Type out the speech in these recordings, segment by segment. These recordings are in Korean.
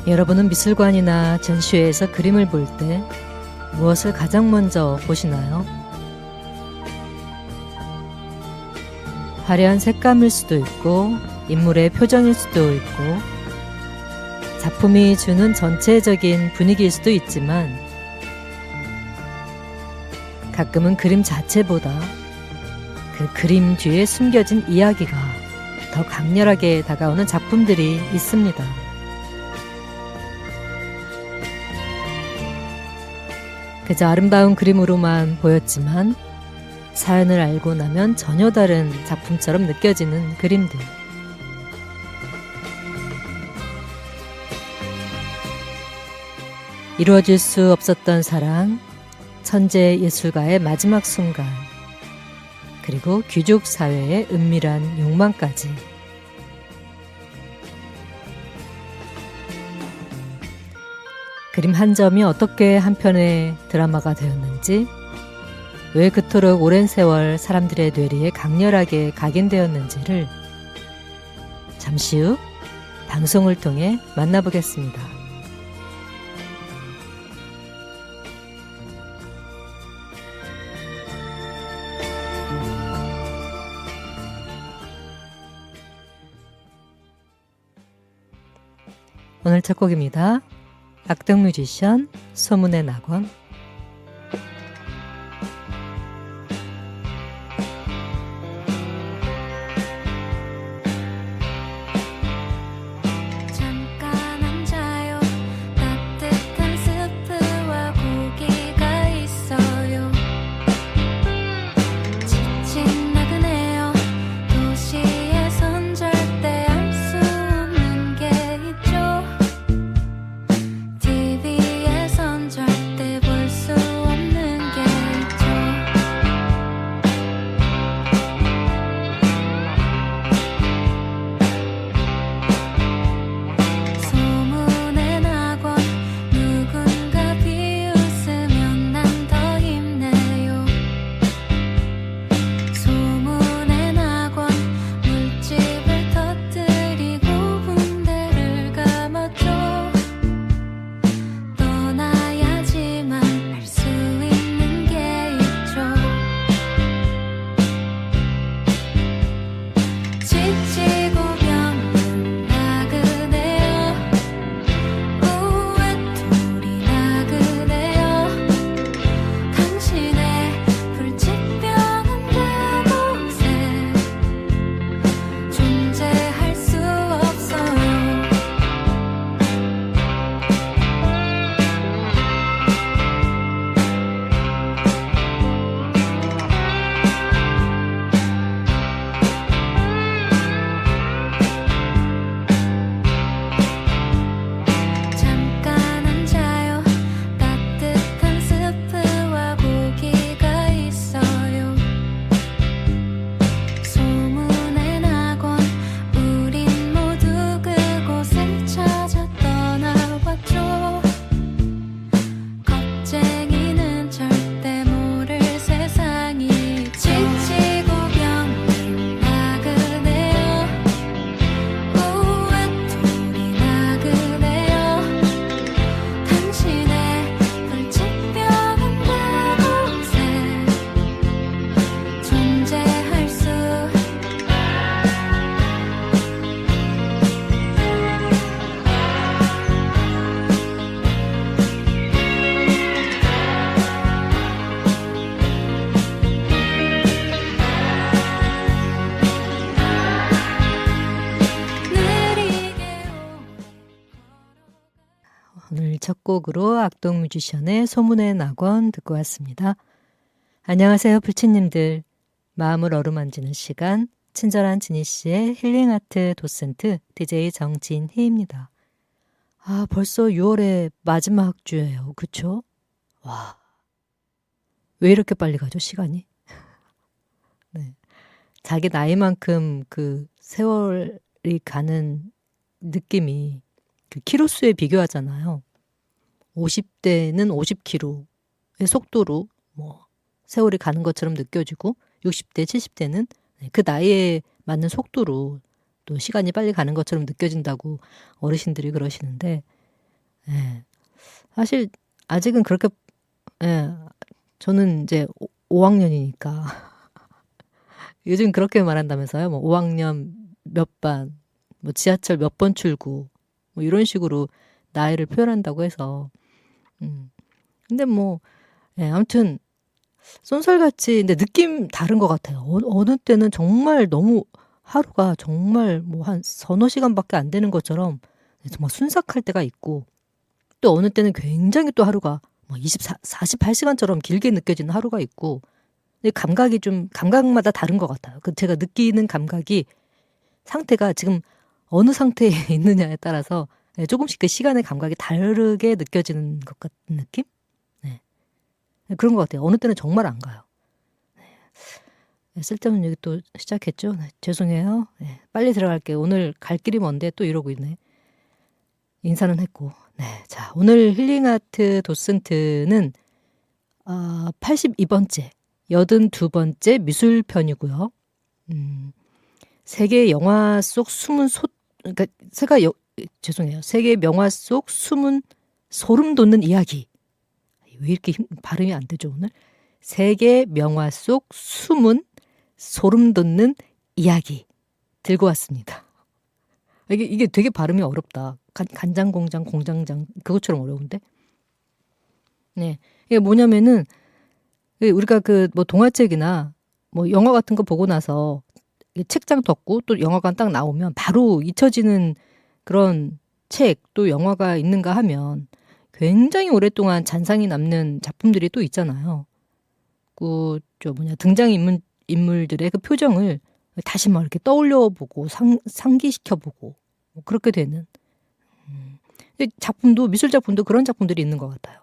여러분은 미술관이나 전시회에서 그림을 볼 때 무엇을 가장 먼저 보시나요? 화려한 색감일 수도 있고 인물의 표정일 수도 있고 작품이 주는 전체적인 분위기일 수도 있지만 가끔은 그림 자체보다 그 그림 뒤에 숨겨진 이야기가 더 강렬하게 다가오는 작품들이 있습니다. 그저 아름다운 그림으로만 보였지만 사연을 알고 나면 전혀 다른 작품처럼 느껴지는 그림들. 이루어질 수 없었던 사랑, 천재 예술가의 마지막 순간, 그리고 귀족 사회의 은밀한 욕망까지. 그림 한 점이 어떻게 한 편의 드라마가 되었는지, 왜 그토록 오랜 세월 사람들의 뇌리에 강렬하게 각인되었는지를 잠시 후 방송을 통해 만나보겠습니다. 오늘 첫 곡입니다. 악동 뮤지션 소문의 낙원. 오늘 첫 곡으로 악동 뮤지션의 소문의 낙원 듣고 왔습니다. 안녕하세요 불치님들. 마음을 어루만지는 시간, 친절한 지니씨의 힐링아트 도센트 DJ 정진희입니다. 아, 벌써 6월의 마지막 주예요. 그쵸? 와, 왜 이렇게 빨리 가죠 시간이? 네. 자기 나이만큼 그 세월이 가는 느낌이 그 키로수에 비교하잖아요. 50대는 50km의 속도로 뭐 세월이 가는 것처럼 느껴지고 60대, 70대는 그 나이에 맞는 속도로 또 시간이 빨리 가는 것처럼 느껴진다고 어르신들이 그러시는데 예. 사실 아직은 그렇게 예. 저는 이제 5학년이니까 요즘 그렇게 말한다면서요. 뭐 5학년 몇 반, 뭐 지하철 몇 번 출구, 뭐 이런 식으로 나이를 표현한다고 해서 근데 뭐 예, 아무튼 쏜살같이 근데 느낌 다른 것 같아요. 어느 때는 정말 너무 하루가 정말 뭐 한 서너 시간밖에 안 되는 것처럼 정말 순삭할 때가 있고 또 어느 때는 굉장히 또 하루가 뭐 48시간처럼 길게 느껴지는 하루가 있고 근데 감각이 좀 감각마다 다른 것 같아요. 그 제가 느끼는 감각이 상태가 지금 어느 상태에 있느냐에 따라서 예, 조금씩 그 시간의 감각이 다르게 느껴지는 것 같은 느낌? 네. 그런 것 같아요. 어느 때는 정말 안 가요. 네, 쓸데없는 얘기 또 시작했죠. 네, 죄송해요. 네, 빨리 들어갈게요. 오늘 갈 길이 먼데 또 이러고 있네. 인사는 했고. 네, 자 오늘 힐링아트 도슨트는 82번째, 82번째 미술편이고요. 세계 영화 속 숨은 그러니까 죄송해요. 세계 명화 속 숨은 소름 돋는 이야기. 왜 이렇게 발음이 안 되죠 오늘? 세계 명화 속 숨은 소름 돋는 이야기 들고 왔습니다. 이게 되게 발음이 어렵다. 간장공장 공장장 그것처럼 어려운데. 네, 이게 뭐냐면은 우리가 그 뭐 동화책이나 뭐 영화 같은 거 보고 나서 책장 덮고 또 영화관 딱 나오면 바로 잊혀지는 그런 책 또 영화가 있는가 하면 굉장히 오랫동안 잔상이 남는 작품들이 또 있잖아요. 그 등장 인물들의 그 표정을 다시 막 이렇게 떠올려 보고 상기시켜 보고 뭐 그렇게 되는 근데 미술 작품도 그런 작품들이 있는 것 같아요.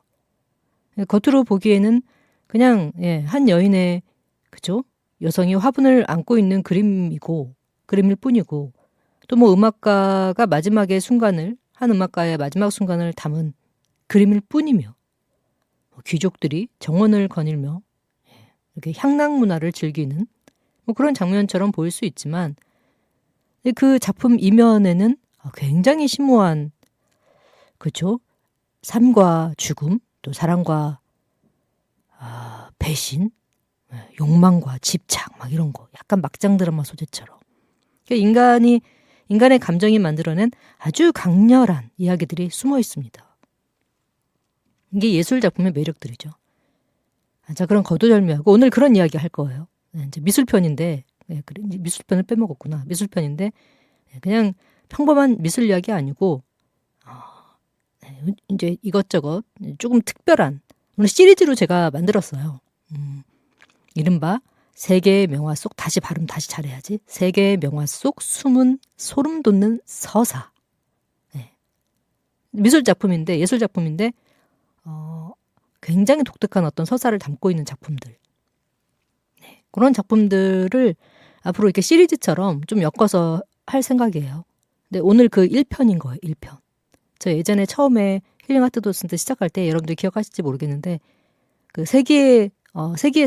겉으로 보기에는 그냥 예, 한 여인의 그죠? 여성이 화분을 안고 있는 그림일 뿐이고 또 뭐 음악가가 한 음악가의 마지막 순간을 담은 그림일 뿐이며 귀족들이 정원을 거닐며 이렇게 향락 문화를 즐기는 뭐 그런 장면처럼 보일 수 있지만 그 작품 이면에는 굉장히 심오한 그죠? 삶과 죽음 또 사랑과 배신 욕망과 집착 막 이런 거 약간 막장 드라마 소재처럼 인간의 감정이 만들어낸 아주 강렬한 이야기들이 숨어 있습니다. 이게 예술 작품의 매력들이죠. 자, 그럼 거두절미하고 오늘 그런 이야기 할 거예요. 이제 미술편인데 미술편을 빼먹었구나. 미술편인데 그냥 평범한 미술 이야기 아니고 이제 이것저것 조금 특별한 오늘 시리즈로 제가 만들었어요. 이른바 세계의 명화 속 발음 다시 잘해야지. 세계의 명화 속 숨은 소름 돋는 서사. 네. 예술 작품인데 굉장히 독특한 어떤 서사를 담고 있는 작품들. 네. 그런 작품들을 앞으로 이렇게 시리즈처럼 좀 엮어서 할 생각이에요. 근데 오늘 그 1편인 거예요. 1편. 저 예전에 처음에 힐링 아트 도슨트 시작할 때 여러분들 기억하실지 모르겠는데 그 세계의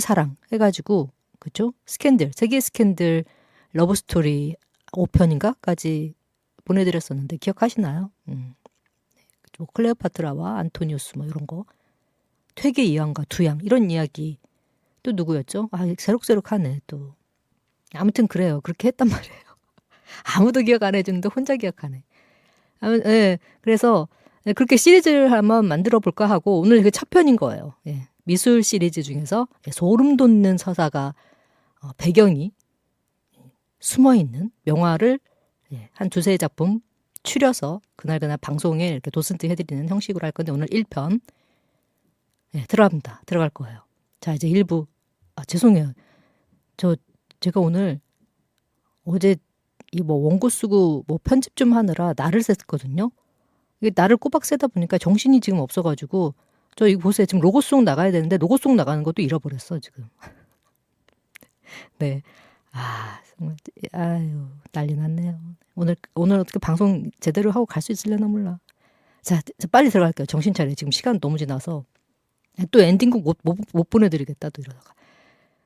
사랑 해가지고 그죠? 세계의 스캔들 러브 스토리 5편인가까지 보내드렸었는데 기억하시나요? 뭐 클레오파트라와 안토니우스 뭐 이런 거 퇴계 이황과 두양 이런 이야기 또 누구였죠? 새록새록하네 또. 아무튼 그래요. 그렇게 했단 말이에요. 아무도 기억 안 해주는데 혼자 기억하네. 예, 그래서 그렇게 시리즈를 한번 만들어 볼까 하고 오늘 그 첫 편인 거예요. 예, 미술 시리즈 중에서 소름 돋는 서사가 배경이 숨어 있는 명화를 한 두세 작품 추려서 그날 방송에 이렇게 도슨트 해드리는 형식으로 할 건데 오늘 1편 들어갈 거예요. 자 이제 1부 죄송해요. 제가 오늘 어제 이 뭐 원고 쓰고 뭐 편집 좀 하느라 날을 샜거든요. 이게 날을 꼬박 세다 보니까 정신이 지금 없어가지고 이거 보세요. 지금 로고송 나가야 되는데 로고송 나가는 것도 잃어버렸어 지금. 네. 정말 아유 난리 났네요. 오늘 어떻게 방송 제대로 하고 갈 수 있으려나 몰라. 자 빨리 들어갈게요. 정신 차려. 지금 시간 너무 지나서 또 엔딩곡 못 보내드리겠다 또 이러다가.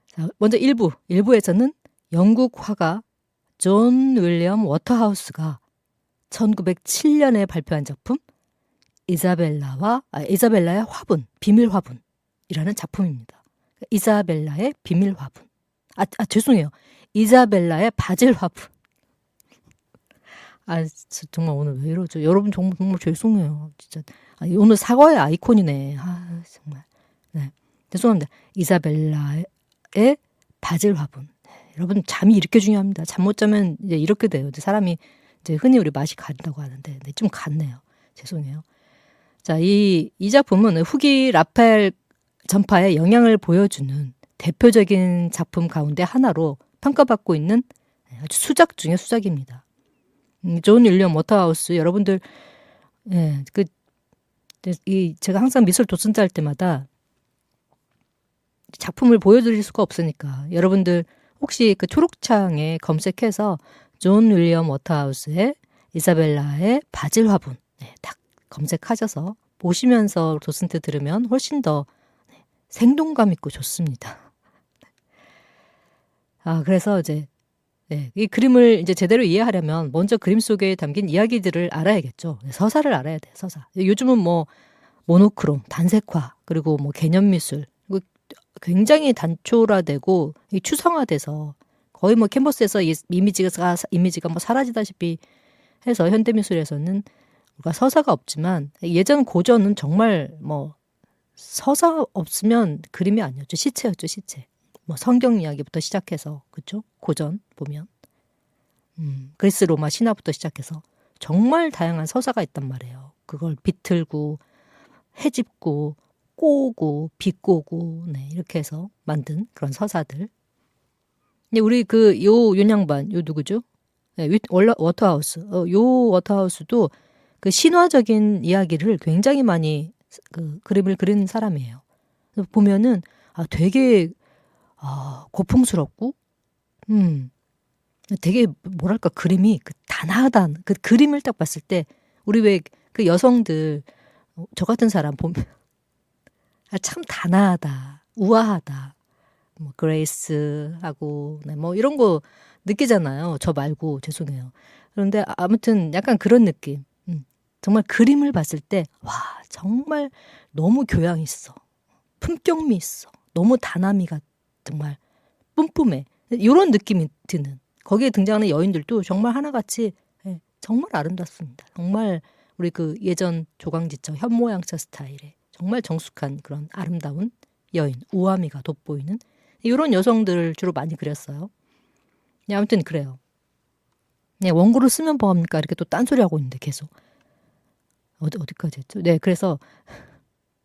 자 먼저 1부에서는 영국 화가 존 윌리엄 워터하우스가 1907년에 발표한 작품 이사벨라의 화분, 비밀 화분이라는 작품입니다. 이사벨라의 비밀 화분. 죄송해요. 이사벨라의 바질 화분. 정말 오늘 왜 이러죠? 여러분 정말 죄송해요. 진짜. 오늘 사과의 아이콘이네. 정말. 네. 죄송합니다. 이사벨라의 바질 화분. 여러분 잠이 이렇게 중요합니다. 잠 못 자면 이제 이렇게 돼요. 사람이 이제 흔히 우리 맛이 간다고 하는데 좀 갔네요. 죄송해요. 자, 이 작품은 후기 라펠 전파의 영향을 보여주는 대표적인 작품 가운데 하나로 평가받고 있는 아주 수작 중의 수작입니다. 존 윌리엄 워터하우스 여러분들 제가 항상 미술 도슨자 할 때마다 작품을 보여드릴 수가 없으니까 여러분들 혹시 그 초록창에 검색해서 존 윌리엄 워터하우스의 이사벨라의 바질 화분 딱 검색하셔서 보시면서 도슨트 들으면 훨씬 더 생동감 있고 좋습니다. 그래서 이제 이 그림을 이제 제대로 이해하려면 먼저 그림 속에 담긴 이야기들을 알아야겠죠. 서사를 알아야 돼요. 서사. 요즘은 뭐 모노크롬, 단색화, 그리고 뭐 개념 미술, 굉장히 단초화되고 추상화돼서 거의 뭐 캔버스에서 이미지가 뭐 사라지다시피 해서 현대 미술에서는 우리가 서사가 없지만 예전 고전은 정말 뭐 서사 없으면 그림이 아니었죠. 시체였죠, 시체. 뭐 성경 이야기부터 시작해서 그렇죠? 고전 보면 그리스 로마 신화부터 시작해서 정말 다양한 서사가 있단 말이에요. 그걸 비틀고 헤집고 꼬고 비꼬고 이렇게 해서 만든 그런 서사들. 근데 우리 요 윤양반 요 누구죠? 워터하우스. 요 워터하우스도 그 신화적인 이야기를 굉장히 많이 그림을 그린 사람이에요. 그래서 보면은 되게 고풍스럽고 되게 뭐랄까 그림이 단아한 그 그림을 딱 봤을 때 우리 왜 그 여성들 저 같은 사람 보면 참 단아하다, 우아하다, 뭐 그레이스하고 뭐 이런 거 느끼잖아요. 저 말고 죄송해요. 그런데 아무튼 약간 그런 느낌. 정말 그림을 봤을 때 와 정말 너무 교양 있어, 품격미 있어, 너무 단아미가 정말 뿜뿜해. 이런 느낌이 드는. 거기에 등장하는 여인들도 정말 하나같이 정말 아름답습니다. 정말 우리 그 예전 조강지처 현모양처 스타일의 정말 정숙한 그런 아름다운 여인, 우아미가 돋보이는 이런 여성들을 주로 많이 그렸어요. 아무튼 그래요. 원고를 쓰면 뭐합니까? 이렇게 또 딴소리 하고 있는데 계속. 어디까지 했죠? 그래서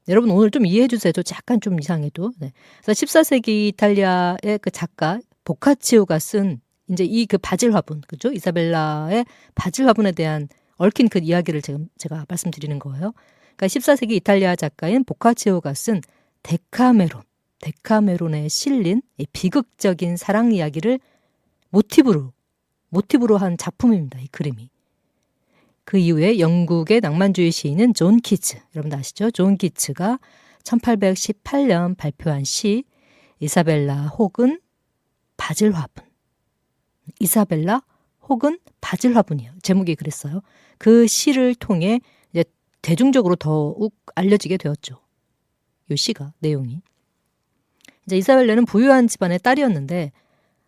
여러분 오늘 좀 이해해 주세요. 저 약간 좀 이상해도. 그래서 14세기 이탈리아의 그 작가 보카치오가 쓴 이제 이 그 바질 화분, 그죠? 이사벨라의 바질 화분에 대한 얽힌 그 이야기를 제가 말씀드리는 거예요. 그러니까 14세기 이탈리아 작가인 보카치오가 쓴 데카메론에 실린 이 비극적인 사랑 이야기를 모티브로 한 작품입니다. 이 그림이. 그 이후에 영국의 낭만주의 시인은 존 키츠, 여러분 아시죠? 존 키츠가 1818년 발표한 시 이사벨라 혹은 바질 화분. 이사벨라 혹은 바질 화분이에요. 제목이 그랬어요. 그 시를 통해 이제 대중적으로 더욱 알려지게 되었죠. 이 시가 내용이. 이제 이사벨라는 부유한 집안의 딸이었는데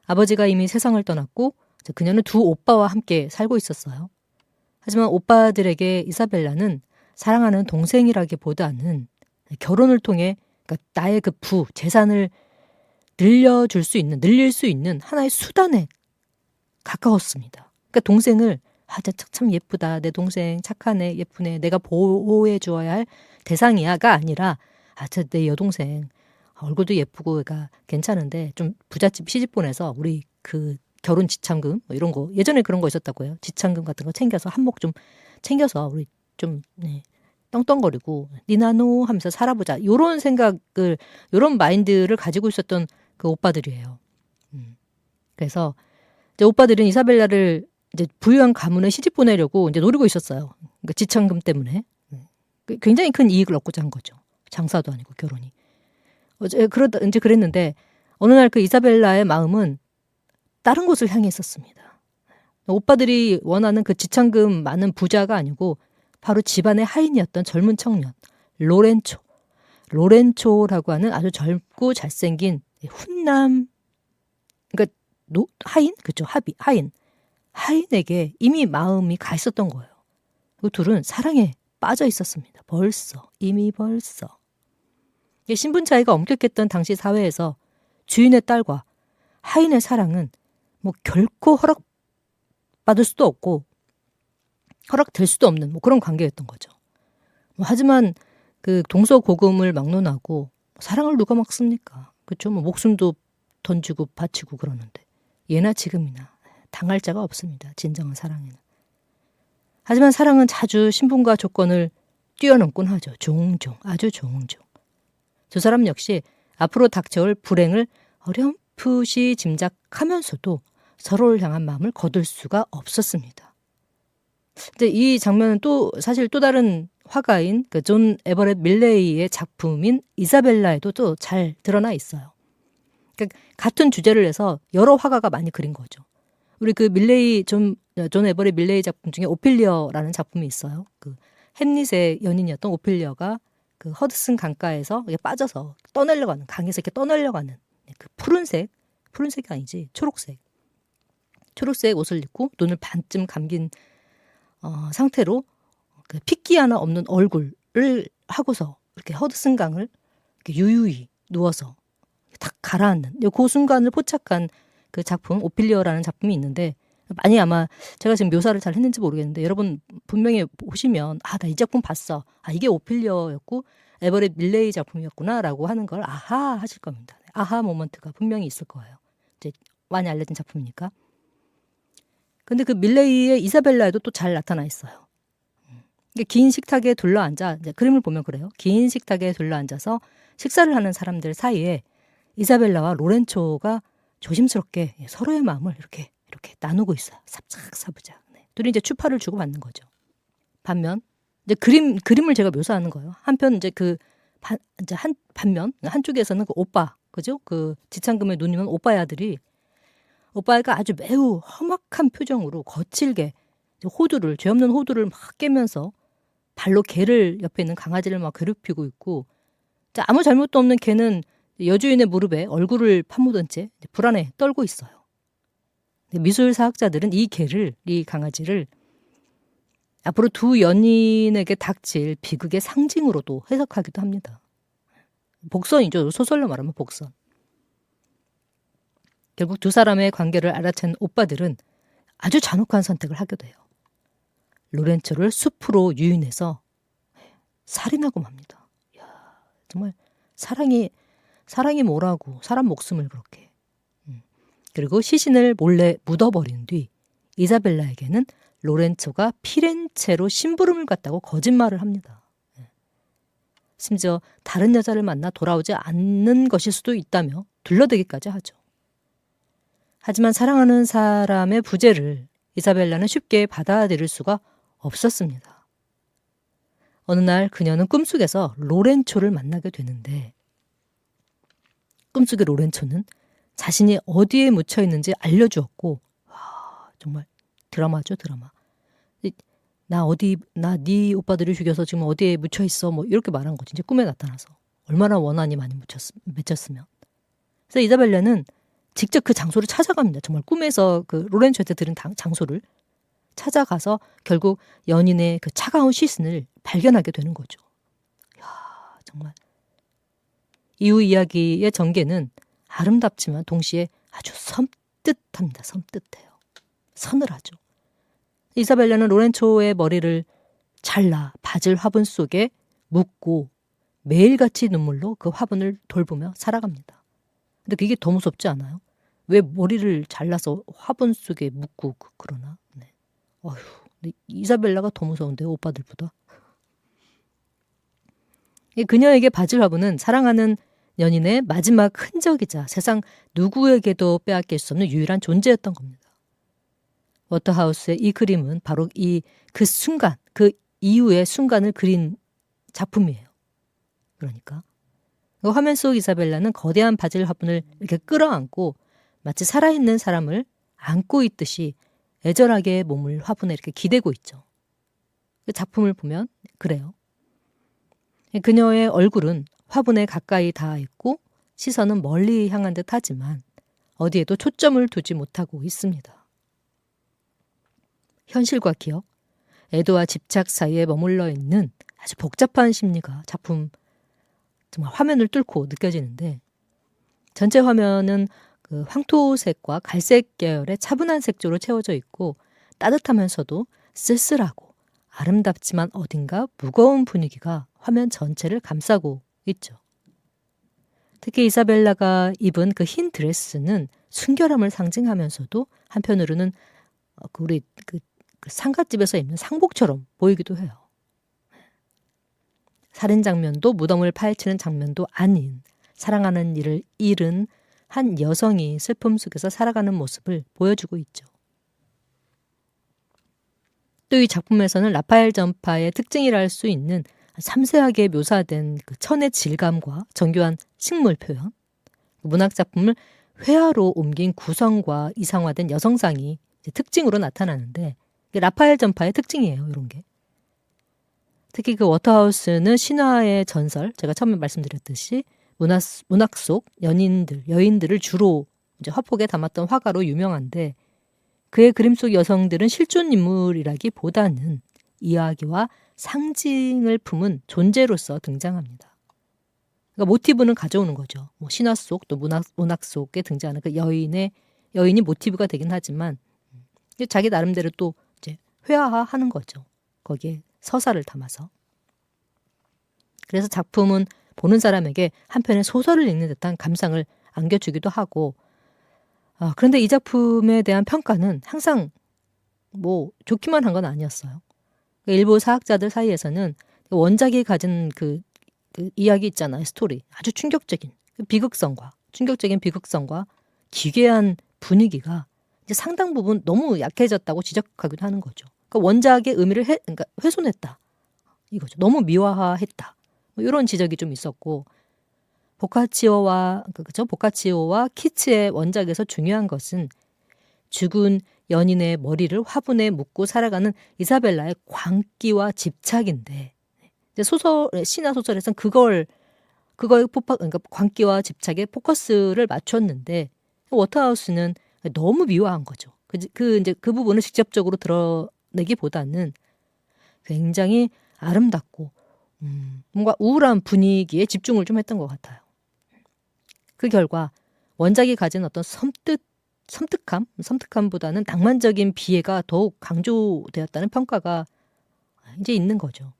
아버지가 이미 세상을 떠났고 그녀는 두 오빠와 함께 살고 있었어요. 하지만 오빠들에게 이사벨라는 사랑하는 동생이라기보다는 결혼을 통해 그러니까 나의 그 재산을 늘릴 수 있는 하나의 수단에 가까웠습니다. 그러니까 동생을 참 예쁘다. 내 동생 착하네. 예쁘네. 내가 보호해 주어야 할 대상이야가 아니라 내 여동생 얼굴도 예쁘고 그러니까 괜찮은데 좀 부잣집 시집 보내서 우리 그 결혼 지참금 뭐 이런 거 예전에 그런 거 있었다고요. 지참금 같은 거 챙겨서 한몫 좀 챙겨서 우리 좀 떵떵거리고 니나노 하면서 살아보자. 요런 생각을 요런 마인드를 가지고 있었던 그 오빠들이에요. 그래서 이제 오빠들은 이사벨라를 이제 부유한 가문에 시집 보내려고 이제 노리고 있었어요. 그러니까 지참금 때문에 굉장히 큰 이익을 얻고자 한 거죠. 장사도 아니고 결혼이. 그러다 이제 그랬는데 어느 날 그 이사벨라의 마음은 다른 곳을 향해 있었습니다. 오빠들이 원하는 그 지참금 많은 부자가 아니고 바로 집안의 하인이었던 젊은 청년 로렌초. 로렌초라고 하는 아주 젊고 잘생긴 훈남, 그러니까 하인, 그죠? 하인. 하인에게 이미 마음이 가 있었던 거예요. 그 둘은 사랑에 빠져 있었습니다. 이미 벌써. 신분 차이가 엄격했던 당시 사회에서 주인의 딸과 하인의 사랑은 뭐 결코 허락받을 수도 없고 허락될 수도 없는 뭐 그런 관계였던 거죠. 하지만 그 동서고금을 막론하고 사랑을 누가 막습니까? 그렇죠? 뭐 목숨도 던지고 바치고 그러는데 예나 지금이나 당할 자가 없습니다. 진정한 사랑에는. 하지만 사랑은 자주 신분과 조건을 뛰어넘곤 하죠. 종종, 아주 종종. 두 사람 역시 앞으로 닥쳐올 불행을 어렴풋이 짐작하면서도 서로를 향한 마음을 거둘 수가 없었습니다. 근데 이 장면은 사실 또 다른 화가인 그 존 에버렛 밀레이의 작품인 이사벨라에도 또 잘 드러나 있어요. 그러니까 같은 주제를 해서 여러 화가가 많이 그린 거죠. 우리 그 존 에버렛 밀레이 작품 중에 오피리어라는 작품이 있어요. 그 햄릿의 연인이었던 오피리어가 그 허드슨 강가에서 빠져서 강에서 이렇게 떠내려고 하는 그 푸른색이 아니지, 초록색 옷을 입고 눈을 반쯤 감긴 상태로 그 핏기 하나 없는 얼굴을 하고서 이렇게 허드슨 강을 이렇게 유유히 누워서 딱 가라앉는 그 순간을 포착한 그 작품 오피리어라는 작품이 있는데, 많이 아마 제가 지금 묘사를 잘 했는지 모르겠는데 여러분 분명히 보시면 나 이 작품 봤어. 이게 오피리어였고 에버렛 밀레이 작품이었구나라고 하는 걸 아하 하실 겁니다. 아하 모먼트가 분명히 있을 거예요. 이제 많이 알려진 작품이니까. 근데 그 밀레이의 이사벨라에도 또 잘 나타나 있어요. 긴 식탁에 둘러앉아, 이제 그림을 보면 그래요. 긴 식탁에 둘러앉아서 식사를 하는 사람들 사이에 이사벨라와 로렌초가 조심스럽게 서로의 마음을 이렇게 나누고 있어요. 삽작사부작. 둘이 이제 추파를 주고 받는 거죠. 반면 이제 그림을 제가 묘사하는 거예요. 한편 이제 반면 한쪽에서는 그 오빠, 그죠? 그 지창금에 눈이 온 오빠의 아들이, 오빠가 아주 매우 험악한 표정으로 거칠게 죄 없는 호두를 막 깨면서 발로 개를, 옆에 있는 강아지를 막 괴롭히고 있고, 아무 잘못도 없는 개는 여주인의 무릎에 얼굴을 파묻은 채 불안해 떨고 있어요. 미술사학자들은 이 강아지를 앞으로 두 연인에게 닥칠 비극의 상징으로도 해석하기도 합니다. 복선이죠. 소설로 말하면 복선. 결국 두 사람의 관계를 알아챈 오빠들은 아주 잔혹한 선택을 하게 돼요. 로렌초를 숲으로 유인해서 살인하고 맙니다. 정말 사랑이 뭐라고 사람 목숨을 그렇게. 그리고 시신을 몰래 묻어버린 뒤 이사벨라에게는 로렌초가 피렌체로 심부름을 갔다고 거짓말을 합니다. 심지어 다른 여자를 만나 돌아오지 않는 것일 수도 있다며 둘러대기까지 하죠. 하지만 사랑하는 사람의 부재를 이사벨라는 쉽게 받아들일 수가 없었습니다. 어느 날 그녀는 꿈속에서 로렌초를 만나게 되는데, 꿈속의 로렌초는 자신이 어디에 묻혀 있는지 알려주었고, 정말 드라마죠, 드라마. 나 네 오빠들이 죽여서 지금 어디에 묻혀 있어, 뭐 이렇게 말한 거지. 이제 꿈에 나타나서 얼마나 원한이 많이 맺혔으면. 그래서 이사벨라는 직접 그 장소를 찾아갑니다. 정말 꿈에서 그 로렌초한테 들은 장소를 찾아가서 결국 연인의 그 차가운 시신을 발견하게 되는 거죠. 정말 이후 이야기의 전개는 아름답지만 동시에 아주 섬뜩합니다. 섬뜩해요. 서늘하죠. 이사벨라는 로렌초의 머리를 잘라 바질 화분 속에 묻고 매일같이 눈물로 그 화분을 돌보며 살아갑니다. 근데 그게 더 무섭지 않아요? 왜 머리를 잘라서 화분 속에 묻고 그러나? 네. 근데 이사벨라가 더 무서운데요, 오빠들보다. 그녀에게 바질 화분은 사랑하는 연인의 마지막 흔적이자 세상 누구에게도 빼앗길 수 없는 유일한 존재였던 겁니다. 워터하우스의 이 그림은 바로 그 순간, 그 이후의 순간을 그린 작품이에요. 그러니까 그 화면 속 이사벨라는 거대한 바질 화분을 이렇게 끌어안고 마치 살아있는 사람을 안고 있듯이 애절하게 몸을 화분에 이렇게 기대고 있죠. 그 작품을 보면 그래요. 그녀의 얼굴은 화분에 가까이 닿아 있고 시선은 멀리 향한 듯 하지만 어디에도 초점을 두지 못하고 있습니다. 현실과 기억, 애도와 집착 사이에 머물러 있는 아주 복잡한 심리가 작품 정말 화면을 뚫고 느껴지는데 전체 화면은 그 황토색과 갈색 계열의 차분한 색조로 채워져 있고 따뜻하면서도 쓸쓸하고 아름답지만 어딘가 무거운 분위기가 화면 전체를 감싸고 있죠. 특히 이사벨라가 입은 그 흰 드레스는 순결함을 상징하면서도 한편으로는 우리 그 상갓집에서 입는 상복처럼 보이기도 해요. 살인 장면도 무덤을 파헤치는 장면도 아닌 사랑하는 이를 잃은 한 여성이 슬픔 속에서 살아가는 모습을 보여주고 있죠. 또 이 작품에서는 라파엘 전파의 특징이라 할 수 있는 섬세하게 묘사된 그 천의 질감과 정교한 식물 표현, 문학 작품을 회화로 옮긴 구성과 이상화된 여성상이 특징으로 나타나는데 라파엘 전파의 특징이에요. 이런 게. 특히 그 워터하우스는 신화의 전설, 제가 처음에 말씀드렸듯이 문학 속 여인들을 주로 이제 화폭에 담았던 화가로 유명한데 그의 그림 속 여성들은 실존 인물이라기보다는 이야기와 상징을 품은 존재로서 등장합니다. 그러니까 모티브는 가져오는 거죠. 뭐 신화 속 또 문학 속에 등장하는 그 여인이 모티브가 되긴 하지만 자기 나름대로 또 이제 회화하는 거죠. 거기에 서사를 담아서. 그래서 작품은 보는 사람에게 한편의 소설을 읽는 듯한 감상을 안겨주기도 하고 그런데 이 작품에 대한 평가는 항상 뭐 좋기만 한 건 아니었어요. 일부 사학자들 사이에서는 원작이 가진 그 이야기 있잖아요. 스토리. 아주 충격적인 비극성과 기괴한 분위기가 이제 상당 부분 너무 약해졌다고 지적하기도 하는 거죠. 그러니까 원작의 의미를 그러니까 훼손했다. 이거죠. 너무 미화했다. 뭐 이런 지적이 좀 있었고 보카치오와 키츠의 원작에서 중요한 것은 죽은 연인의 머리를 화분에 묻고 살아가는 이사벨라의 광기와 집착인데 이제 신화 소설에서는 그러니까 광기와 집착에 포커스를 맞췄는데 워터하우스는 너무 미화한 거죠. 이제 그 부분을 직접적으로 드러내기보다는 굉장히 아름답고 뭔가 우울한 분위기에 집중을 좀 했던 것 같아요. 그 결과 원작이 가진 어떤 섬뜩함보다는 낭만적인 비애가 더욱 강조되었다는 평가가 이제 있는 거죠.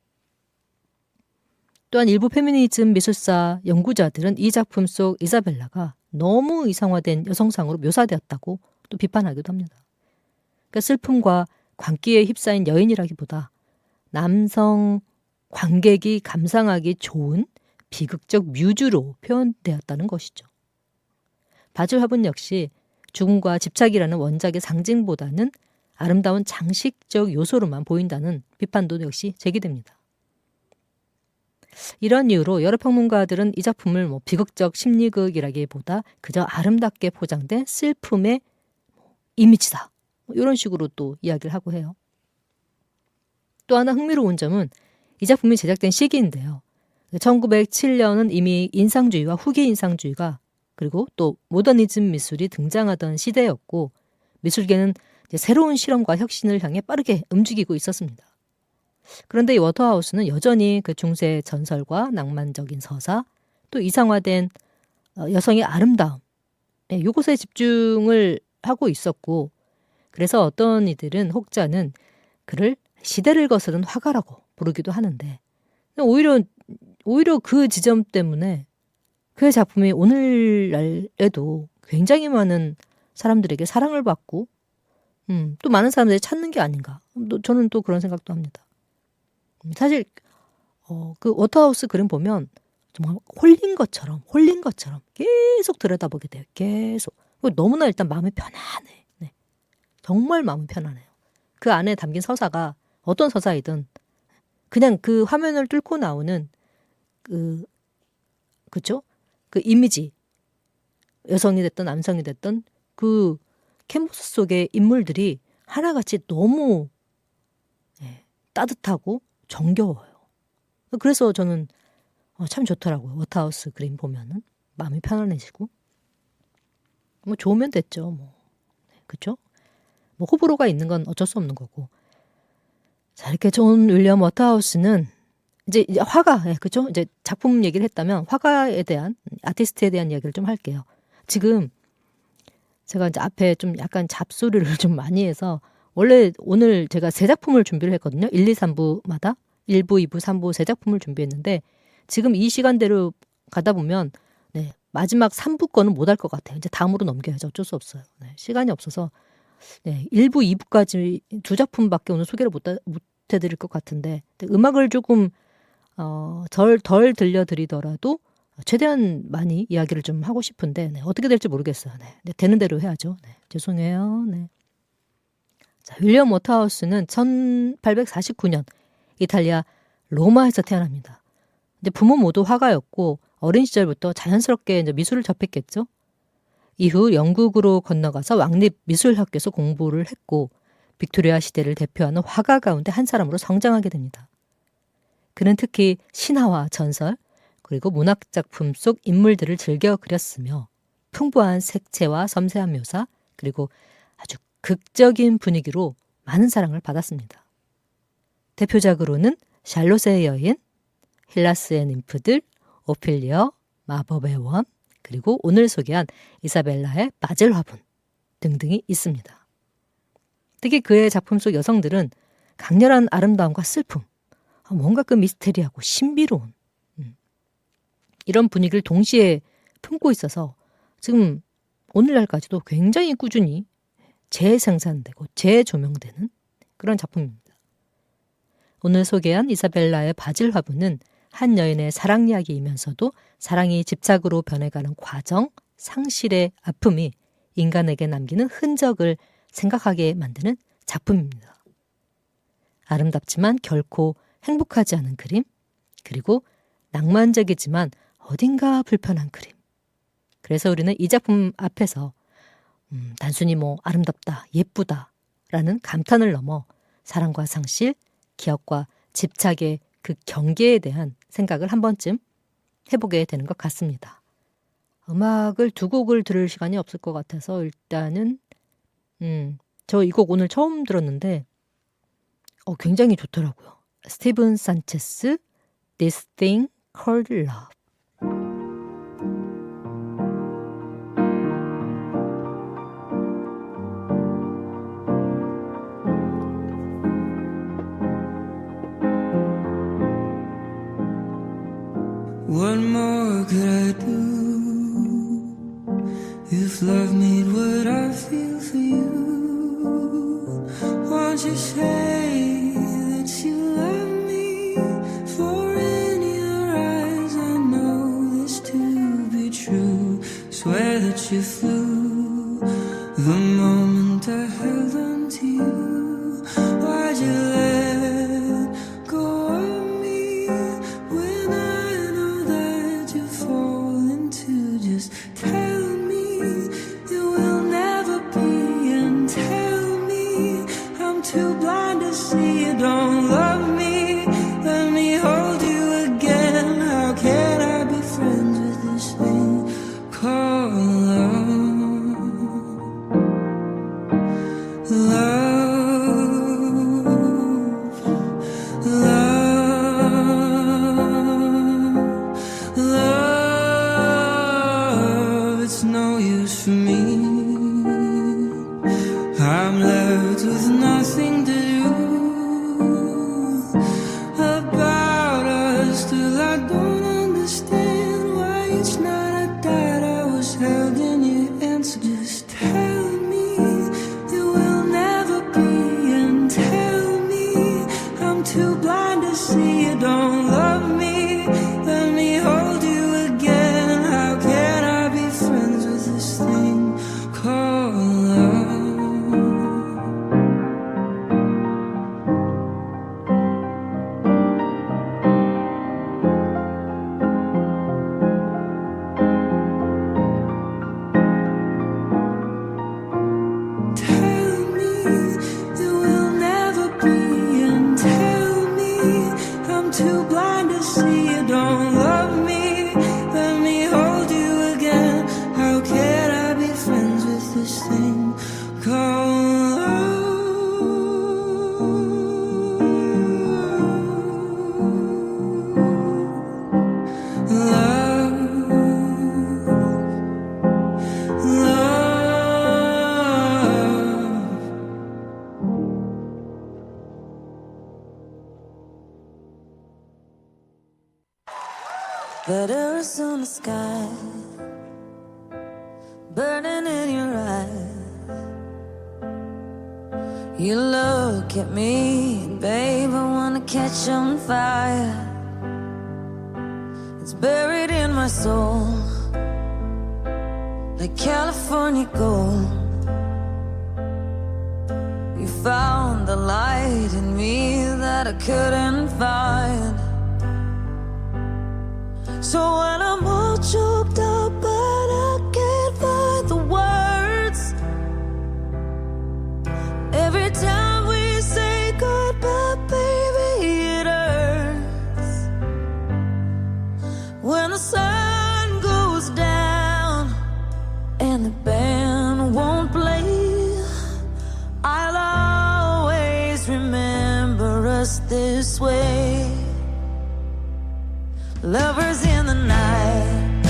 또한 일부 페미니즘 미술사 연구자들은 이 작품 속 이사벨라가 너무 이상화된 여성상으로 묘사되었다고 또 비판하기도 합니다. 그러니까 슬픔과 광기에 휩싸인 여인이라기보다 남성 관객이 감상하기 좋은 비극적 뮤즈로 표현되었다는 것이죠. 바질 화분 역시 죽음과 집착이라는 원작의 상징보다는 아름다운 장식적 요소로만 보인다는 비판도 역시 제기됩니다. 이런 이유로 여러 평론가들은 이 작품을 비극적 심리극이라기보다 그저 아름답게 포장된 슬픔의 이미지다. 이런 식으로 또 이야기를 하고 해요. 또 하나 흥미로운 점은 이 작품이 제작된 시기인데요. 1907년은 이미 인상주의와 후기 인상주의가 그리고 또 모더니즘 미술이 등장하던 시대였고 미술계는 이제 새로운 실험과 혁신을 향해 빠르게 움직이고 있었습니다. 그런데 이 워터하우스는 여전히 그 중세 전설과 낭만적인 서사 또 이상화된 여성의 아름다움 이것에 집중을 하고 있었고 그래서 어떤 이들은 혹자는 그를 시대를 거스른 화가라고 부르기도 하는데 오히려 그 지점 때문에 그의 작품이 오늘날에도 굉장히 많은 사람들에게 사랑을 받고 또 많은 사람들이 찾는 게 아닌가. 저는 또 그런 생각도 합니다. 사실 그 워터하우스 그림 보면 정말 홀린 것처럼 계속 들여다보게 돼요. 계속. 너무나 일단 마음이 편안해. 네. 정말 마음이 편안해요. 그 안에 담긴 서사가 어떤 서사이든 그냥 그 화면을 뚫고 나오는 그쵸? 그 이미지 여성이 됐든 남성이 됐든 그 캔버스 속의 인물들이 하나같이 너무 따뜻하고 정겨워요. 그래서 저는 참 좋더라고요. 워터하우스 그림 보면은 마음이 편안해지고 뭐 좋으면 됐죠. 뭐 그렇죠? 뭐 호불호가 있는 건 어쩔 수 없는 거고. 자, 이렇게 존 윌리엄 워터하우스는 이제 화가, 그죠? 이제 작품 얘기를 했다면 화가에 대한, 아티스트에 대한 이야기를 좀 할게요. 지금 제가 이제 앞에 좀 약간 잡소리를 좀 많이 해서 원래 오늘 제가 세 작품을 준비를 했거든요. 1, 2, 3부마다 1부, 2부, 3부 세 작품을 준비했는데 지금 이 시간대로 가다 보면 네, 마지막 3부 거는 못 할 것 같아요. 이제 다음으로 넘겨야죠. 어쩔 수 없어요. 네, 시간이 없어서 네, 1부, 2부까지 두 작품밖에 오늘 소개를 못 해드릴 것 같은데 음악을 조금 덜 들려드리더라도 최대한 많이 이야기를 좀 하고 싶은데 네, 어떻게 될지 모르겠어요. 네, 되는 대로 해야죠. 네, 죄송해요. 네. 자, 윌리엄 워터하우스는 1849년 이탈리아 로마에서 태어납니다. 이제 부모 모두 화가였고 어린 시절부터 자연스럽게 이제 미술을 접했겠죠. 이후 영국으로 건너가서 왕립 미술학교에서 공부를 했고 빅토리아 시대를 대표하는 화가 가운데 한 사람으로 성장하게 됩니다. 그는 특히 신화와 전설 그리고 문학작품 속 인물들을 즐겨 그렸으며 풍부한 색채와 섬세한 묘사 그리고 아주 극적인 분위기로 많은 사랑을 받았습니다. 대표작으로는 샬롯의 여인, 힐라스의 님프들, 오피리어, 마법의 원, 그리고 오늘 소개한 이사벨라의 바젤 화분 등등이 있습니다. 특히 그의 작품 속 여성들은 강렬한 아름다움과 슬픔, 뭔가 그 미스테리하고 신비로운 이런 분위기를 동시에 품고 있어서 지금 오늘날까지도 굉장히 꾸준히 재생산되고 재조명되는 그런 작품입니다. 오늘 소개한 이사벨라의 바질 화분은 한 여인의 사랑 이야기이면서도 사랑이 집착으로 변해가는 과정, 상실의 아픔이 인간에게 남기는 흔적을 생각하게 만드는 작품입니다. 아름답지만 결코 행복하지 않은 그림, 그리고 낭만적이지만 어딘가 불편한 그림. 그래서 우리는 이 작품 앞에서 단순히 뭐 아름답다, 예쁘다 라는 감탄을 넘어 사랑과 상실, 기억과 집착의 그 경계에 대한 생각을 한 번쯤 해보게 되는 것 같습니다. 음악을 두 곡을 들을 시간이 없을 것 같아서 일단은 저 이 곡 오늘 처음 들었는데 굉장히 좋더라고요. 스티븐 산체스, This Thing Called Love. What more could I do if love made what I feel for you? Won't you say that you love me? For in your eyes I know this to be true. Swear that you flew the moment I held on to you. Why'd you let go of me when I know that you fall into just tell me you will never be and tell me I'm too blind to see you don't love me. Let me hold you again. How can I be friends with this thing called love? Love, it's no use for me. I'm left with nothing to do about us. Still I don't understand why each night I died I was held in your hands. So just tell me you will never be and tell me I'm too blind to see you don't love me. Let me hold you again. How can I be friends with this thing called love? Tell me you will never be and tell That Arizona sky burning in your eyes. You look at me, babe, I wanna catch on fire. It's buried in my soul, like California gold. You found the light in me that I couldn't find. So when I'm all choked up but I can't find the words, every time we say goodbye, baby, it hurts. When the sun goes down and the band won't play, I'll always remember us this way. Lovers in the night,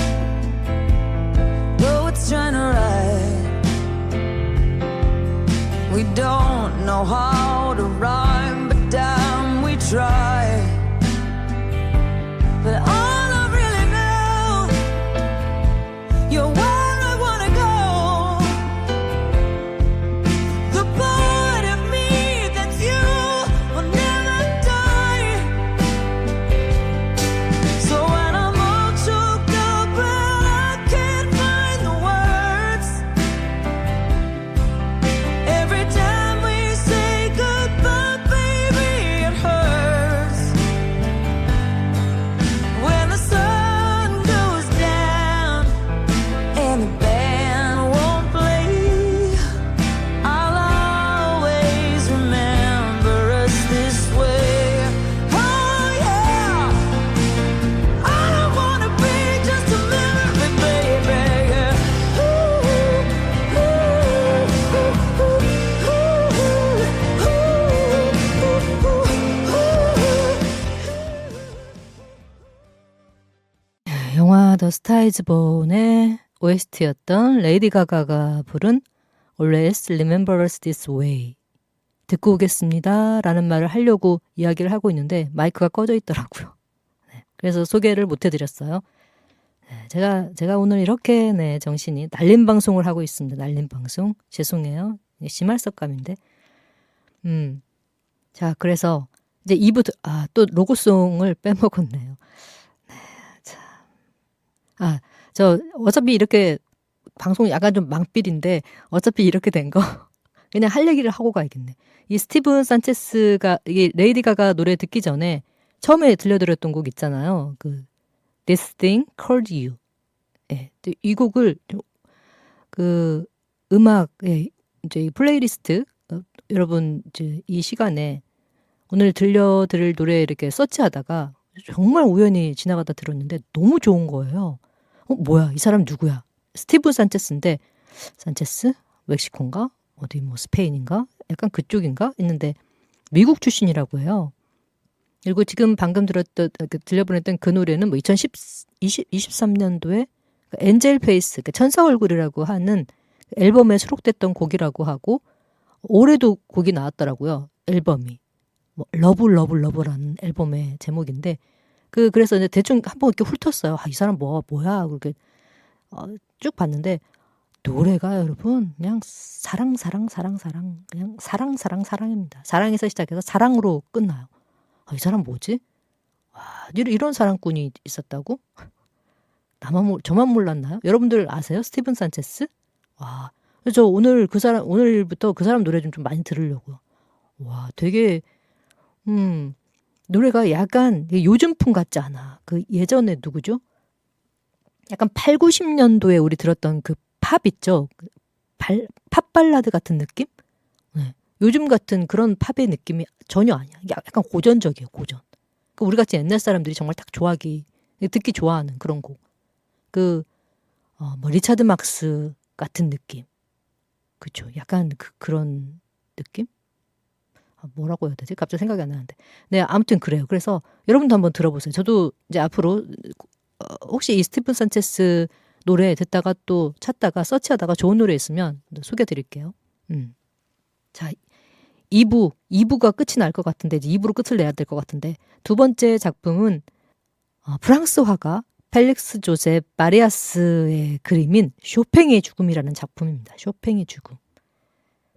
though it's trying to ride. We don't know how to rhyme, but damn, we try. But all I really know, you're where I wanna go. The part of me that's you will never die. So when I'm all choked up and I can't find the words, every time we say goodbye, baby, it hurts. When the sun goes down and the band won't play, I'll always remember us this way. Oh yeah, I don't wanna be just a memory, baby. Yeah. 영화 더 스타이즈 본의 OST였던 레이디 가가가 부른 Always Remember Us This Way 듣고 오겠습니다 라는 말을 하려고 이야기를 하고 있는데 마이크가 꺼져 있더라고요. 네, 그래서 소개를 못 해드렸어요. 네, 제가 오늘 이렇게 정신이 날림 방송을 하고 있습니다. 날림 방송 죄송해요. 심할석감인데 자 그래서 이제 2부 또 로고송을 빼먹었네요. 저 어차피 이렇게 방송 약간 좀 망필인데 어차피 이렇게 된 거 그냥 할 얘기를 하고 가야겠네. 이 스티븐 산체스가 이게 레이디 가가 노래 듣기 전에 처음에 들려드렸던 곡 있잖아요. 그 This Thing Called You. 예, 이 곡을 그 음악 이제 이 플레이리스트 여러분 이제 이 시간에 오늘 들려드릴 노래 이렇게 서치하다가 정말 우연히 지나가다 들었는데 너무 좋은 거예요. 뭐야 이 사람 누구야? 스티븐 산체스인데 산체스? 멕시코인가? 어디 뭐 스페인인가? 약간 그쪽인가? 있는데 미국 출신이라고 해요. 그리고 지금 방금 들려보냈던 그 노래는 뭐 2023년도에 엔젤 페이스, 천사 얼굴이라고 하는 앨범에 수록됐던 곡이라고 하고 올해도 곡이 나왔더라고요. 앨범이. 뭐 러브라는 앨범의 제목인데 그래서 이제 대충 한번 이렇게 훑었어요. 이 사람 뭐야? 그렇게 쭉 봤는데 노래가 여러분 그냥 사랑 그냥 사랑입니다. 사랑에서 시작해서 사랑으로 끝나요. 이 사람 뭐지? 와, 이런 사랑꾼이 있었다고? 저만 몰랐나요? 여러분들 아세요? 스티븐 산체스? 와, 저 오늘부터 그 사람 노래 좀 많이 들으려고요. 와, 되게 노래가 약간 요즘풍 같지 않아. 그 예전에 누구죠? 약간 8, 90년도에 우리 들었던 그 팝 있죠? 팝 발라드 같은 느낌? 네. 요즘 같은 그런 팝의 느낌이 전혀 아니야. 약간 고전적이에요, 고전. 우리 같이 옛날 사람들이 정말 딱 듣기 좋아하는 그런 곡. 뭐 리차드 막스 같은 느낌. 그쵸. 약간 그런 느낌? 뭐라고 해야 되지? 갑자기 생각이 안 나는데. 네, 아무튼 그래요. 그래서 여러분도 한번 들어보세요. 저도 이제 앞으로 혹시 이 스티븐 산체스 노래 듣다가 또 찾다가 서치하다가 좋은 노래 있으면 소개해드릴게요. 자, 2부가 끝이 날 것 같은데 이제 2부로 끝을 내야 될 것 같은데 두 번째 작품은 프랑스 화가 펠릭스 조셉 마리아스의 그림인 쇼팽의 죽음이라는 작품입니다. 쇼팽의 죽음.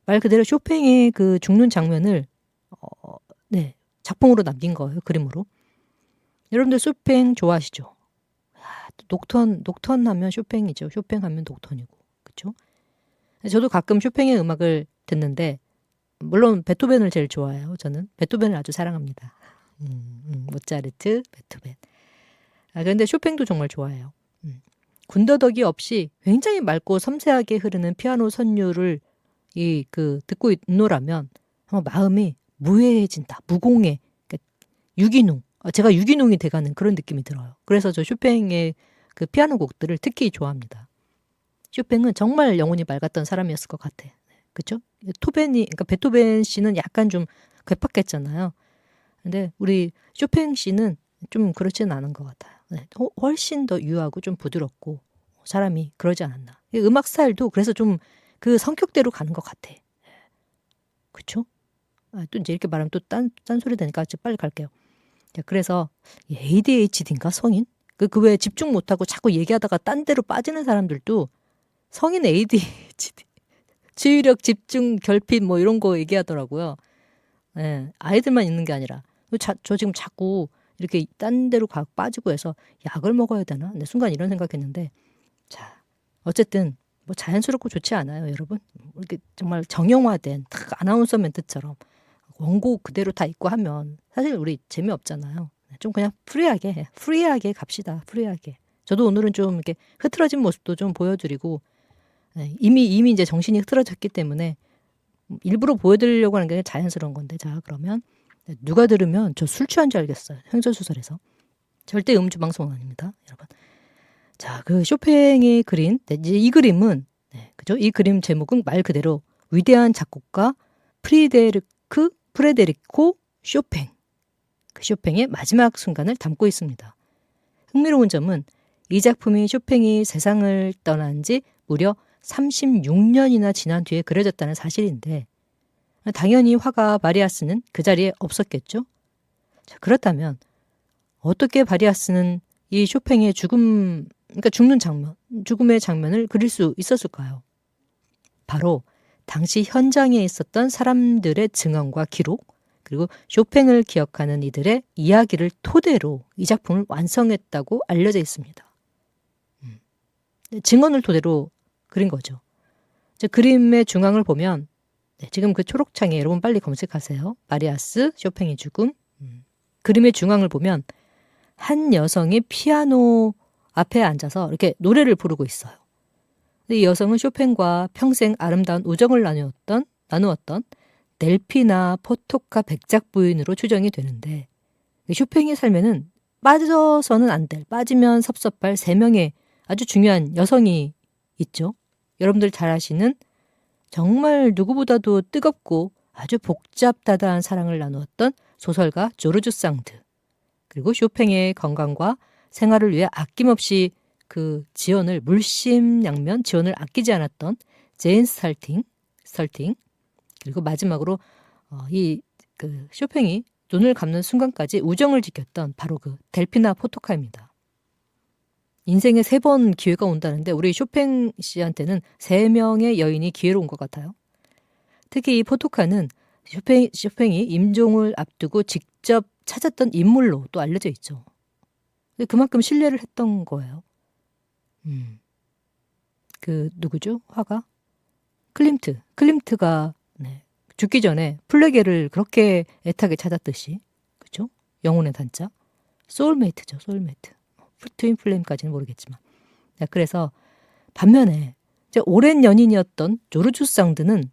말 그대로 쇼팽의 그 죽는 장면을 네, 작품으로 남긴 거예요. 그림으로. 여러분들 쇼팽 좋아하시죠? 녹턴 하면 쇼팽이죠. 쇼팽 하면 녹턴이고. 그렇죠? 저도 가끔 쇼팽의 음악을 듣는데 물론 베토벤을 제일 좋아해요. 저는 베토벤을 아주 사랑합니다. 모차르트, 베토벤. 그런데 쇼팽도 정말 좋아해요. 군더더기 없이 굉장히 맑고 섬세하게 흐르는 피아노 선율을 듣고 있노라면 마음이 무해해진다. 무공해. 그러니까 유기농. 제가 유기농이 돼가는 그런 느낌이 들어요. 그래서 저 쇼팽의 그 피아노 곡들을 특히 좋아합니다. 쇼팽은 정말 영혼이 맑았던 사람이었을 것 같아. 그렇죠? 그러니까 베토벤 씨는 약간 좀 괴팍했잖아요. 근데 우리 쇼팽 씨는 좀 그렇지는 않은 것 같아요. 네, 훨씬 더 유하고 좀 부드럽고 사람이 그러지 않았나. 음악 스타일도 그래서 좀 그 성격대로 가는 것 같아. 그렇죠? 또 이제 이렇게 말하면 또 딴소리 되니까 빨리 갈게요. 자, 그래서 ADHD인가 성인? 그 외에 집중 못하고 자꾸 얘기하다가 딴 데로 빠지는 사람들도 성인 ADHD,注意력, 집중, 결핍 뭐 이런 거 얘기하더라고요. 네, 아이들만 있는 게 아니라 저 지금 자꾸 이렇게 딴 데로 빠지고 해서 약을 먹어야 되나? 근데 순간 이런 생각했는데 자 어쨌든 뭐 자연스럽고 좋지 않아요, 여러분? 이렇게 정말 정형화된 딱 아나운서 멘트처럼 원고 그대로 다 읽고 하면 사실 우리 재미없잖아요. 좀 그냥 프리하게 갑시다. 프리하게. 저도 오늘은 좀 이렇게 흐트러진 모습도 좀 보여드리고 이미 이제 정신이 흐트러졌기 때문에 일부러 보여드리려고 하는 게 자연스러운 건데 자 그러면 누가 들으면 저 술 취한 줄 알겠어요. 횡설수설해서. 절대 음주 방송은 아닙니다, 여러분. 자, 그 쇼팽이 그린 이제 이 그림은 그죠? 이 그림 제목은 말 그대로 위대한 작곡가 프레데리코 쇼팽. 그 쇼팽의 마지막 순간을 담고 있습니다. 흥미로운 점은 이 작품이 쇼팽이 세상을 떠난 지 무려 36년이나 지난 뒤에 그려졌다는 사실인데 당연히 화가 마리아스는 그 자리에 없었겠죠? 자, 그렇다면 어떻게 마리아스는 이 쇼팽의 그러니까 죽는 장면, 죽음의 장면을 그릴 수 있었을까요? 바로 당시 현장에 있었던 사람들의 증언과 기록, 그리고 쇼팽을 기억하는 이들의 이야기를 토대로 이 작품을 완성했다고 알려져 있습니다. 증언을 토대로 그린 거죠. 그림의 중앙을 보면 지금 그 초록창에 여러분 빨리 검색하세요. 마리아스, 쇼팽의 죽음. 그림의 중앙을 보면 한 여성이 피아노 앞에 앉아서 이렇게 노래를 부르고 있어요. 이 여성은 쇼팽과 평생 아름다운 우정을 나누었던 델피나 포토카 백작 부인으로 추정이 되는데 쇼팽의 삶에는 빠져서는 안 될, 빠지면 섭섭할 3명의 아주 중요한 여성이 있죠. 여러분들 잘 아시는 정말 누구보다도 뜨겁고 아주 복잡다단한 사랑을 나누었던 소설가 조르주 상드, 그리고 쇼팽의 건강과 생활을 위해 아낌없이 그 물심양면 지원을 아끼지 않았던 제인 스털팅, 그리고 마지막으로 쇼팽이 눈을 감는 순간까지 우정을 지켰던 바로 그 델피나 포토카입니다. 인생에 3번 기회가 온다는데 우리 쇼팽 씨한테는 3명의 여인이 기회로 온 것 같아요. 특히 이 포토카는 쇼팽이 임종을 앞두고 직접 찾았던 인물로 또 알려져 있죠. 그만큼 신뢰를 했던 거예요. 누구죠? 화가? 클림트가 죽기 전에 플레게를 그렇게 애타게 찾았듯이, 그렇죠? 영혼의 단자, 소울메이트죠, 소울메이트. 트윈 플레임까지는 모르겠지만. 그래서 반면에 오랜 연인이었던 조르주 상드는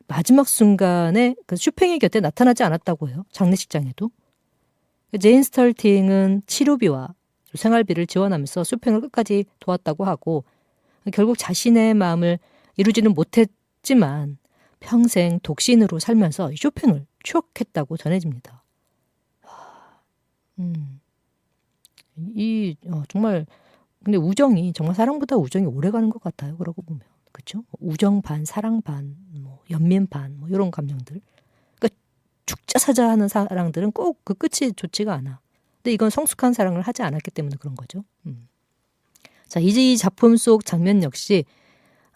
마지막 순간에 그 쇼팽의 곁에 나타나지 않았다고 해요. 장례식장에도. 제인 스털팅은 치료비와 생활비를 지원하면서 쇼팽을 끝까지 도왔다고 하고 결국 자신의 마음을 이루지는 못했지만 평생 독신으로 살면서 쇼팽을 추억했다고 전해집니다. 정말 근데 우정이 정말 사랑보다 우정이 오래가는 것 같아요. 그러고 보면 그렇죠? 우정 반, 사랑 반, 연민 반, 이런 감정들. 그러니까 죽자사자 하는 사랑들은 꼭 그 끝이 좋지가 않아. 근데 이건 성숙한 사랑을 하지 않았기 때문에 그런 거죠. 자, 이 작품 속 장면 역시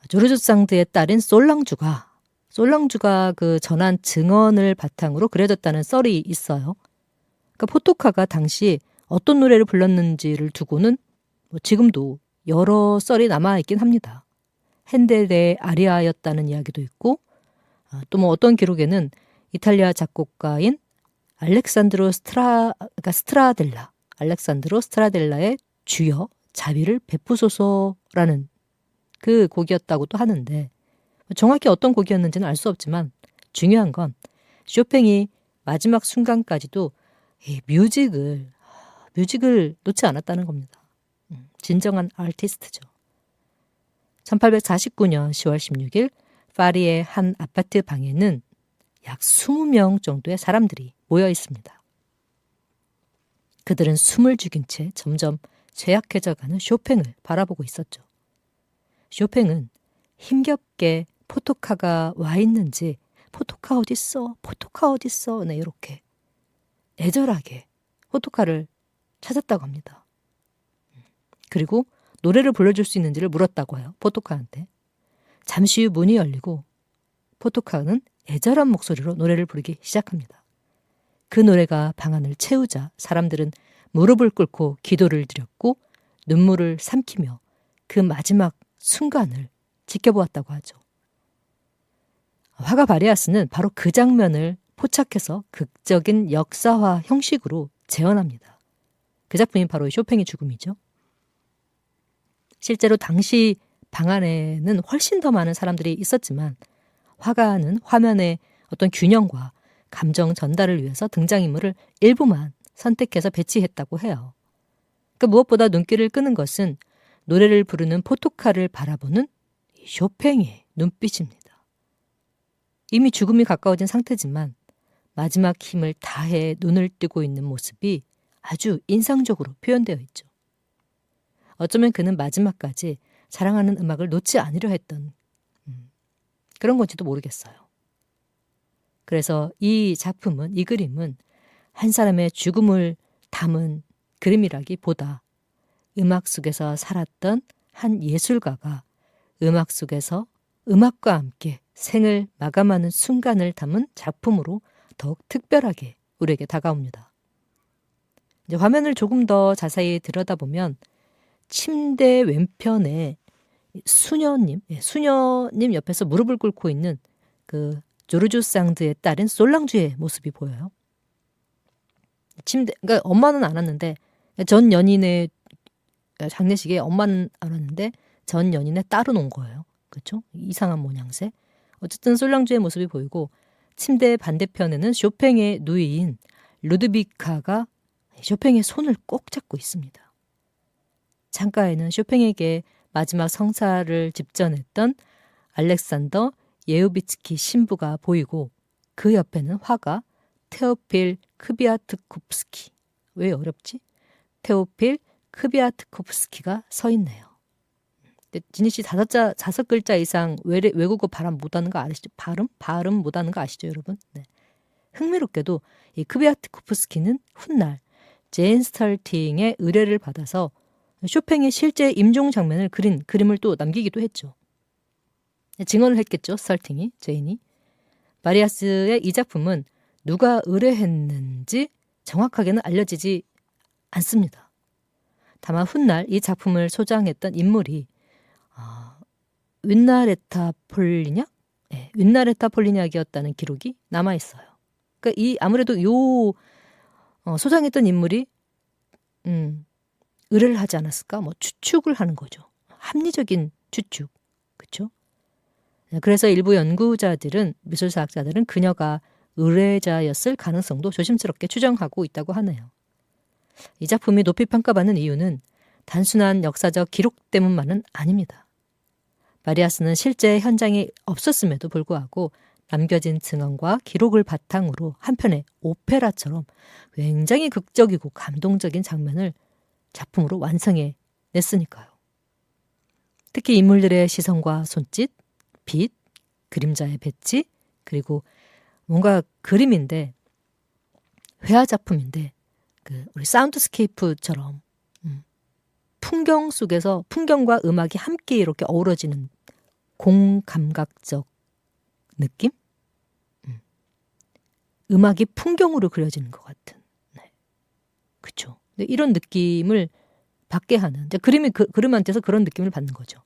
조르주 상드의 딸인 솔랑주가 그 전한 증언을 바탕으로 그려졌다는 썰이 있어요. 그러니까 포토카가 당시 어떤 노래를 불렀는지를 두고는 뭐 지금도 여러 썰이 남아있긴 합니다. 핸델의 아리아였다는 이야기도 있고 또 뭐 어떤 기록에는 이탈리아 작곡가인 알렉산드로 스트라델라의 주여 자비를 베푸소서라는 그 곡이었다고도 하는데 정확히 어떤 곡이었는지는 알 수 없지만 중요한 건 쇼팽이 마지막 순간까지도 이 뮤직을 놓지 않았다는 겁니다. 진정한 아티스트죠. 1849년 10월 16일 파리의 한 아파트 방에는 약 20명 정도의 사람들이 모여 있습니다. 그들은 숨을 죽인 채 점점 죄악해져가는 쇼팽을 바라보고 있었죠. 쇼팽은 힘겹게 포토카가 와 있는지 포토카 어딨어? 포토카 어딨어? 네, 이렇게 애절하게 포토카를 찾았다고 합니다. 그리고 노래를 불러줄 수 있는지를 물었다고 해요. 포토카한테. 잠시 후 문이 열리고 포토카는 애절한 목소리로 노래를 부르기 시작합니다. 그 노래가 방안을 채우자 사람들은 무릎을 꿇고 기도를 드렸고 눈물을 삼키며 그 마지막 순간을 지켜보았다고 하죠. 화가 바리아스는 바로 그 장면을 포착해서 극적인 역사화 형식으로 재현합니다. 그 작품이 바로 쇼팽의 죽음이죠. 실제로 당시 방 안에는 훨씬 더 많은 사람들이 있었지만 화가는 화면의 어떤 균형과 감정 전달을 위해서 등장인물을 일부만 선택해서 배치했다고 해요. 그러니까 무엇보다 눈길을 끄는 것은 노래를 부르는 포토카를 바라보는 쇼팽의 눈빛입니다. 이미 죽음이 가까워진 상태지만 마지막 힘을 다해 눈을 뜨고 있는 모습이 아주 인상적으로 표현되어 있죠. 어쩌면 그는 마지막까지 사랑하는 음악을 놓지 않으려 했던 그런 건지도 모르겠어요. 그래서 이 그림은 한 사람의 죽음을 담은 그림이라기보다 음악 속에서 살았던 한 예술가가 음악 속에서 음악과 함께 생을 마감하는 순간을 담은 작품으로 더욱 특별하게 우리에게 다가옵니다. 이제 화면을 조금 더 자세히 들여다보면 침대 왼편에 수녀님 옆에서 무릎을 꿇고 있는 그 조르주 상드의 딸인 솔랑주의 모습이 보여요. 그러니까 엄마는 안 왔는데 전 연인의 장례식에 엄마는 안 왔는데 전 연인의 딸은 온 거예요. 그렇죠? 이상한 모양새. 어쨌든 솔랑주의 모습이 보이고 침대 반대편에는 쇼팽의 누이인 루드비카가 쇼팽의 손을 꼭 잡고 있습니다. 창가에는 쇼팽에게 마지막 성사를 집전했던 알렉산더 예우비츠키 신부가 보이고 그 옆에는 화가 테오필 크비아트코프스키. 왜 어렵지? 테오필 크비아트코프스키가 서 있네요. 진희 씨 다섯 글자 이상 외국어 발음 못하는 거 아시죠? 발음 못하는 거 아시죠, 여러분? 네. 흥미롭게도 이 크비아트코프스키는 훗날 제인 스털팅의 의뢰를 받아서 쇼팽의 실제 임종 장면을 그린 그림을 또 남기기도 했죠. 증언을 했겠죠, 스털팅이, 제인이. 바리아스의 이 작품은 누가 의뢰했는지 정확하게는 알려지지 않습니다. 다만 훗날 이 작품을 소장했던 인물이 윈나레타 폴리냐크였다는 기록이 남아 있어요. 그러니까 아무래도 소장했던 인물이 의뢰를 하지 않았을까? 추측을 하는 거죠. 합리적인 추측, 그렇죠? 그래서 일부 연구자들은 미술사학자들은 그녀가 의뢰자였을 가능성도 조심스럽게 추정하고 있다고 하네요. 이 작품이 높이 평가받는 이유는 단순한 역사적 기록 때문만은 아닙니다. 바리아스는 실제 현장에 없었음에도 불구하고 남겨진 증언과 기록을 바탕으로 한편의 오페라처럼 굉장히 극적이고 감동적인 장면을 작품으로 완성해 냈으니까요. 특히 인물들의 시선과 손짓, 빛, 그림자의 배치, 그리고 뭔가 그림인데 회화 작품인데 우리 사운드스케이프처럼 풍경 속에서 풍경과 음악이 함께 이렇게 어우러지는 공감각적 느낌? 음악이 풍경으로 그려지는 것 같은. 네. 그쵸. 이런 느낌을 받게 하는, 이제 그림한테서 그런 느낌을 받는 거죠.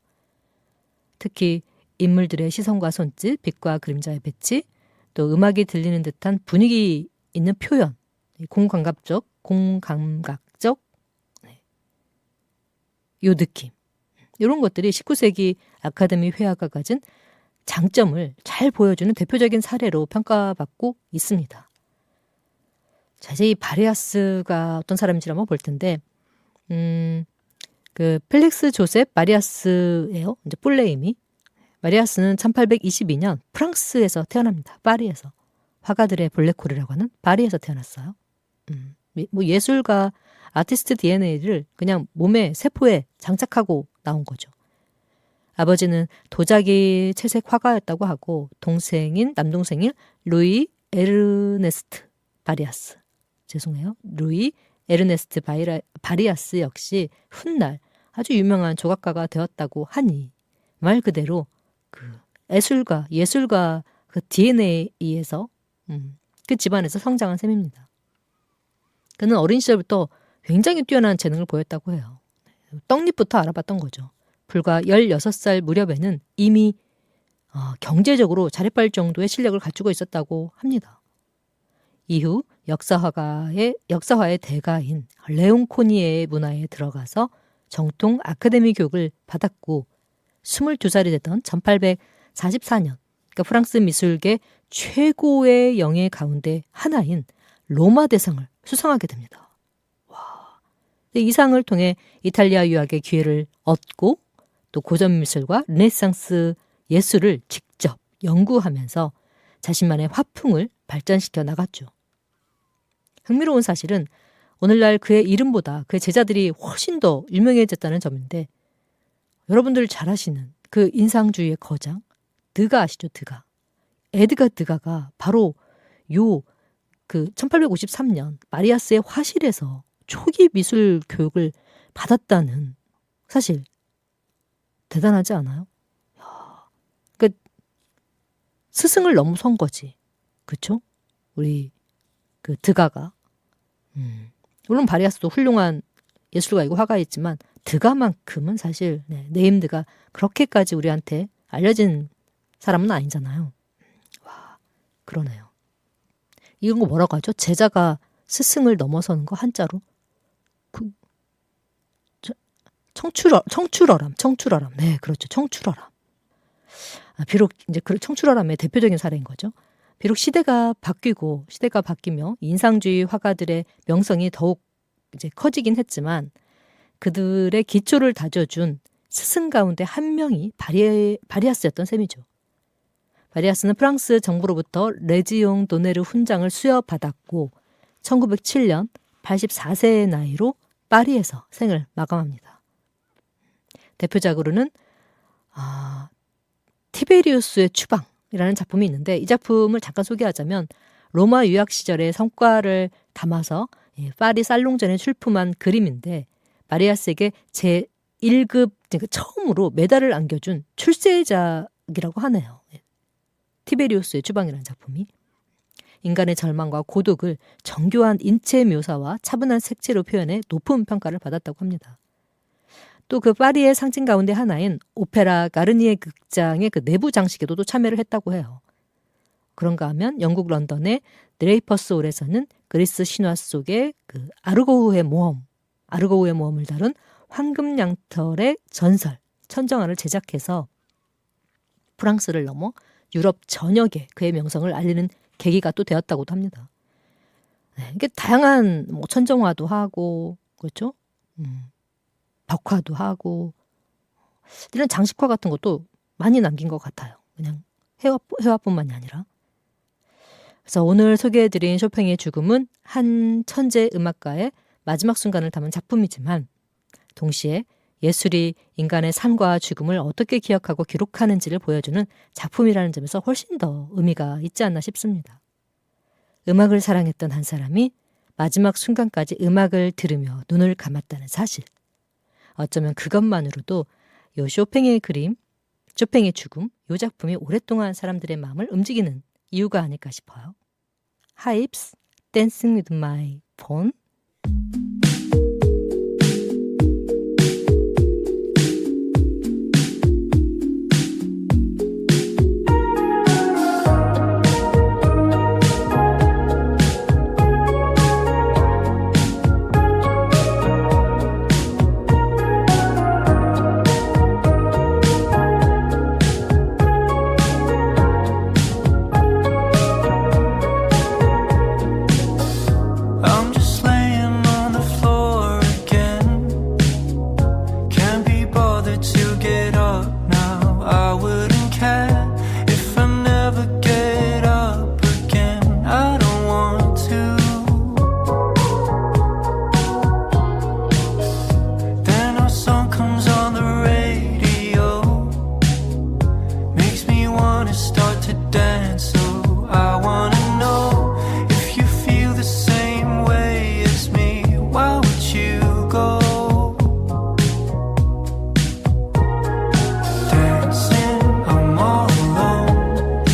특히 인물들의 시선과 손짓, 빛과 그림자의 배치, 또 음악이 들리는 듯한 분위기 있는 표현, 공감각적 네. 요 느낌. 이런 것들이 19세기 아카데미 회화가 가진 장점을 잘 보여주는 대표적인 사례로 평가받고 있습니다. 자, 이제 이 바리아스가 어떤 사람인지 한번 볼 텐데, 그 펠릭스 조셉 마리아스예요. 이제 풀네임이. 마리아스는 1822년 프랑스에서 태어납니다. 파리에서. 화가들의 블랙홀이라고 하는 파리에서 태어났어요. 뭐 예술가, 아티스트 DNA를 그냥 몸에 세포에 장착하고 나온 거죠. 아버지는 도자기 채색 화가였다고 하고 남동생인 루이 에르네스트 바리아스. 죄송해요. 루이 에르네스트 바리아스 역시 훗날 아주 유명한 조각가가 되었다고 하니 말 그대로 그 예술가 그 DNA에서 그 집안에서 성장한 셈입니다. 그는 어린 시절부터 굉장히 뛰어난 재능을 보였다고 해요. 떡잎부터 알아봤던 거죠. 불과 16살 무렵에는 이미 경제적으로 자립할 정도의 실력을 갖추고 있었다고 합니다. 이후 역사화의 대가인 레옹 코니에의 문화에 들어가서 정통 아카데미 교육을 받았고 22살이 되던 1844년 그러니까 프랑스 미술계 최고의 영예 가운데 하나인 로마 대상을 수상하게 됩니다. 와. 이 상을 통해 이탈리아 유학의 기회를 얻고 또 고전 미술과 르네상스 예술을 직접 연구하면서 자신만의 화풍을 발전시켜 나갔죠. 흥미로운 사실은 오늘날 그의 이름보다 그의 제자들이 훨씬 더 유명해졌다는 점인데 여러분들 잘 아시는 그 인상주의의 거장 드가 아시죠? 에드가 드가가 바로 그 1853년 마리아스의 화실에서 초기 미술 교육을 받았다는 사실 대단하지 않아요? 그 스승을 넘어선 거지. 그쵸? 우리 그 드가가. 물론 바리아스도 훌륭한 예술가이고 화가였지만 드가만큼은 사실 네임드가 그렇게까지 우리한테 알려진 사람은 아니잖아요. 와, 그러네요. 이런 거 뭐라고 하죠? 제자가 스승을 넘어서는 거 한자로? 청출어람. 네, 그렇죠. 청출어람. 비록 이제 그 청출어람의 대표적인 사례인 거죠. 비록 시대가 바뀌며 인상주의 화가들의 명성이 더욱 이제 커지긴 했지만 그들의 기초를 다져준 스승 가운데 한 명이 바리아스였던 셈이죠. 바리아스는 프랑스 정부로부터 레지옹 도네르 훈장을 수여받았고 1907년 84세의 나이로 파리에서 생을 마감합니다. 대표작으로는 티베리우스의 추방이라는 작품이 있는데 이 작품을 잠깐 소개하자면 로마 유학 시절의 성과를 담아서 파리 살롱전에 출품한 그림인데 마리아스에게 제1급 처음으로 메달을 안겨준 출세작이라고 하네요. 티베리우스의 추방이라는 작품이 인간의 절망과 고독을 정교한 인체 묘사와 차분한 색채로 표현해 높은 평가를 받았다고 합니다. 또 그 파리의 상징 가운데 하나인 오페라 가르니에 극장의 그 내부 장식에도 참여를 했다고 해요. 그런가 하면 영국 런던의 드레이퍼스 홀에서는 그리스 신화 속의 그 아르고우의 모험을 다룬 황금 양털의 전설 천정화를 제작해서 프랑스를 넘어 유럽 전역에 그의 명성을 알리는 계기가 또 되었다고도 합니다. 이게 다양한 천정화도 하고 그렇죠? 벽화도 하고 이런 장식화 같은 것도 많이 남긴 것 같아요. 그냥 회화뿐만이 아니라. 그래서 오늘 소개해드린 쇼팽의 죽음은 한 천재 음악가의 마지막 순간을 담은 작품이지만 동시에 예술이 인간의 삶과 죽음을 어떻게 기억하고 기록하는지를 보여주는 작품이라는 점에서 훨씬 더 의미가 있지 않나 싶습니다. 음악을 사랑했던 한 사람이 마지막 순간까지 음악을 들으며 눈을 감았다는 사실. 어쩌면 그것만으로도 요 쇼팽의 그림, 쇼팽의 죽음, 요 작품이 오랫동안 사람들의 마음을 움직이는 이유가 아닐까 싶어요. 하입스, Dancing with my phone. I'm just laying on the floor again. Can't be bothered to get up now. I wouldn't care if I never get up again. I don't want to. Then our song comes on the radio, makes me wanna start to dance. So I wanna know if you feel the same way as me. Why would you go dancing? I'm all alone,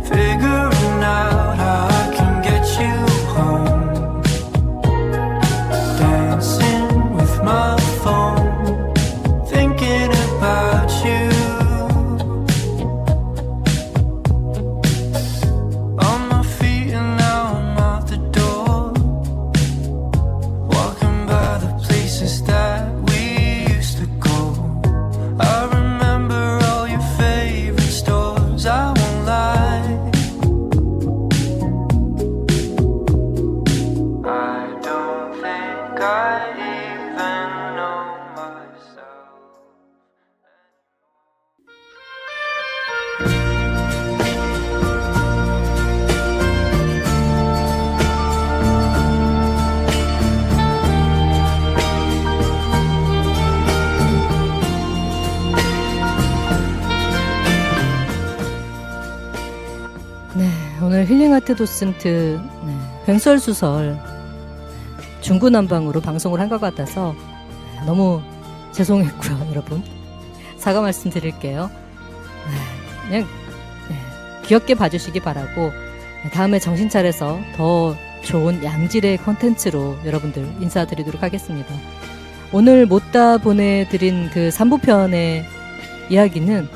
figuring out how I can get you home. Dancing with my phone, thinking about you. On my feet and now I'm out the door, walking by the places that we used to go. I remember all your favorite stores, I won't lie. I don't think I even know myself. 네, 오늘 힐링하트 도슨트 횡설수설 중구난방으로 방송을 한 것 같아서 너무 죄송했고요. 여러분 사과 말씀드릴게요. 그냥 귀엽게 봐주시기 바라고 다음에 정신 차려서 더 좋은 양질의 컨텐츠로 여러분들 인사드리도록 하겠습니다. 오늘 못다 보내드린 그 3부편의 이야기는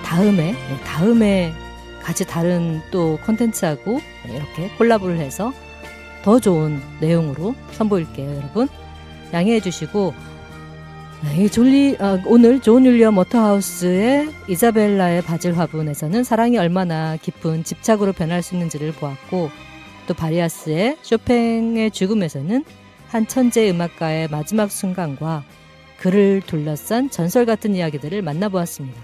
다음에 같이 다른 또 컨텐츠하고 이렇게 콜라보를 해서 더 좋은 내용으로 선보일게요. 여러분 양해해 주시고 오늘 존 윌리엄 워터하우스의 이자벨라의 바질 화분에서는 사랑이 얼마나 깊은 집착으로 변할 수 있는지를 보았고, 또 바리아스의 쇼팽의 죽음에서는 한 천재 음악가의 마지막 순간과 그를 둘러싼 전설 같은 이야기들을 만나보았습니다.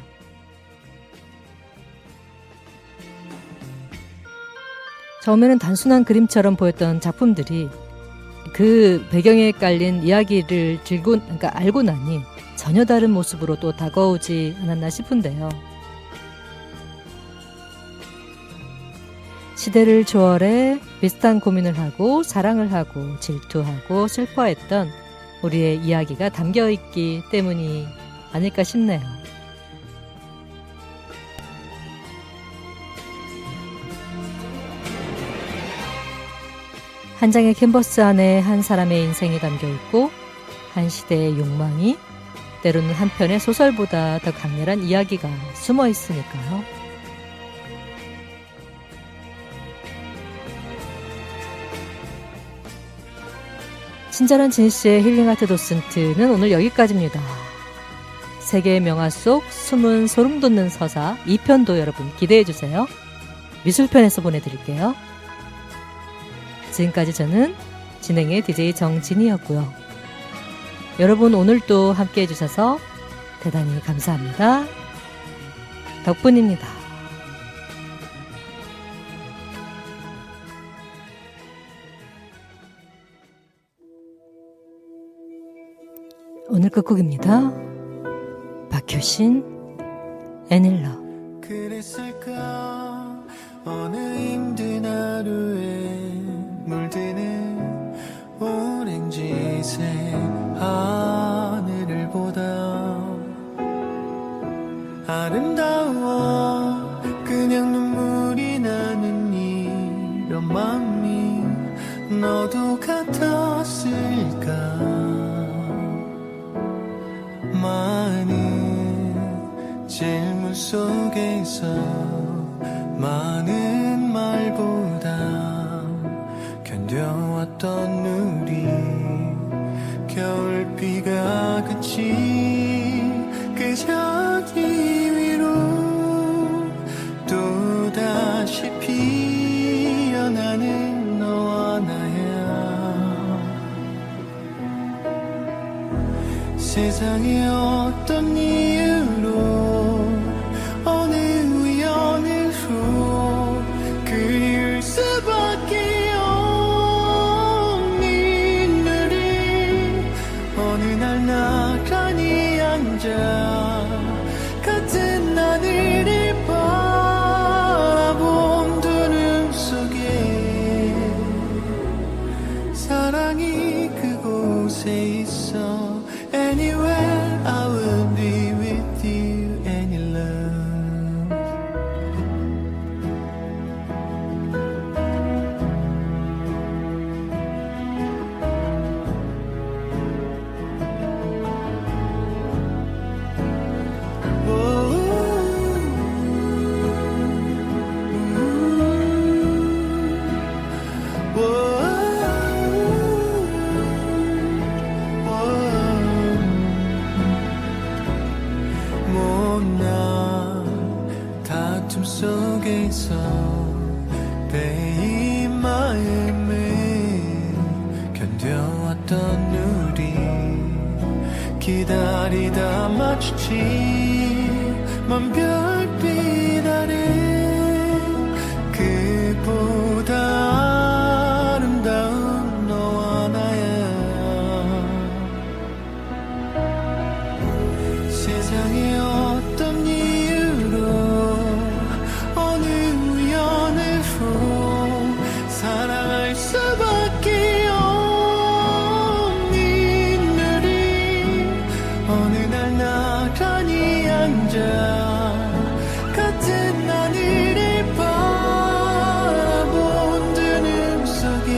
처음에는 단순한 그림처럼 보였던 작품들이 그 배경에 깔린 이야기를 알고 나니 전혀 다른 모습으로 또 다가오지 않았나 싶은데요. 시대를 초월해 비슷한 고민을 하고 사랑을 하고 질투하고 슬퍼했던 우리의 이야기가 담겨있기 때문이 아닐까 싶네요. 한 장의 캔버스 안에 한 사람의 인생이 담겨있고 한 시대의 욕망이 때로는 한 편의 소설보다 더 강렬한 이야기가 숨어 있으니까요. 친절한 진씨의 힐링아트 도슨트는 오늘 여기까지입니다. 세계의 명화 속 숨은 소름 돋는 서사 2편도 여러분 기대해주세요. 미술편에서 보내드릴게요. 지금까지 저는 진행의 DJ 정진이었고요. 여러분 오늘도 함께 해주셔서 대단히 감사합니다. 덕분입니다. 오늘 끝곡입니다. 박효신 애닐러. 그랬을까 어느 힘든 하루에 물드는 오렌지색 하늘을 보다 같았을까 많은 질문 속에서 많은 말보다 견뎌왔던 우리 겨울비가 그친 그 자기 위로 또다시 피어나는 너와 나야 세상에 어떤 이유로 어느 우연으로 그리울 수밖에 없는 우리 어느 날 나란히 앉아 같은 하늘을 바라본 두 눈 속에 사랑이 그곳에 있어 Anywhere I will be with you any love 못난 다툼 속에서 베인 마음을 견뎌왔던 우리 기다리다 마주치만 별빛 아래 그보다 아름다운 너와 나야 세상에 어떤 이유로 어느 우연으로 사랑할 수밖에 없는 우리 어느 날 나란히 앉아 같은 하늘을 바라본 두 눈 속에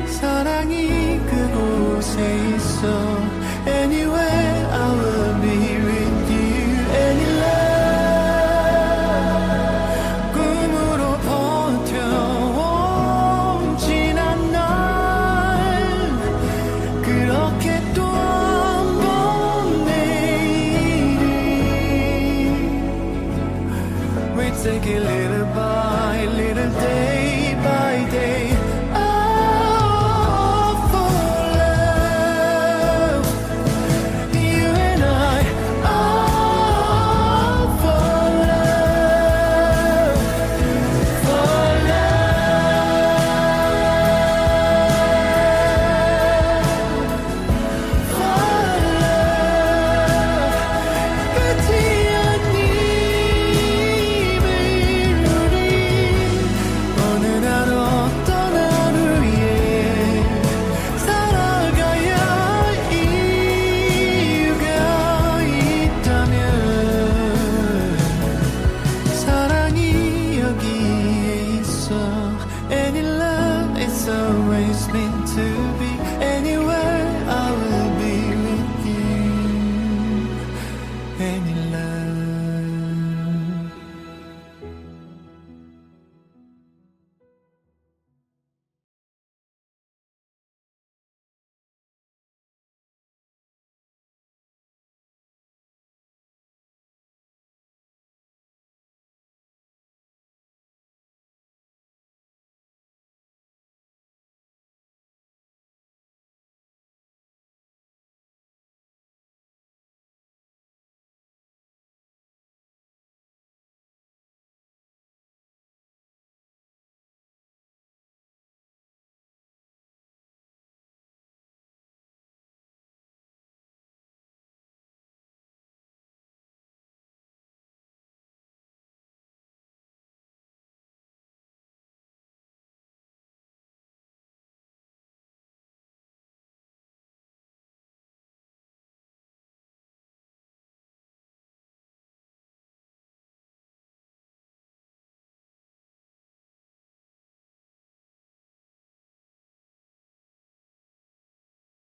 사랑이 그곳에 있어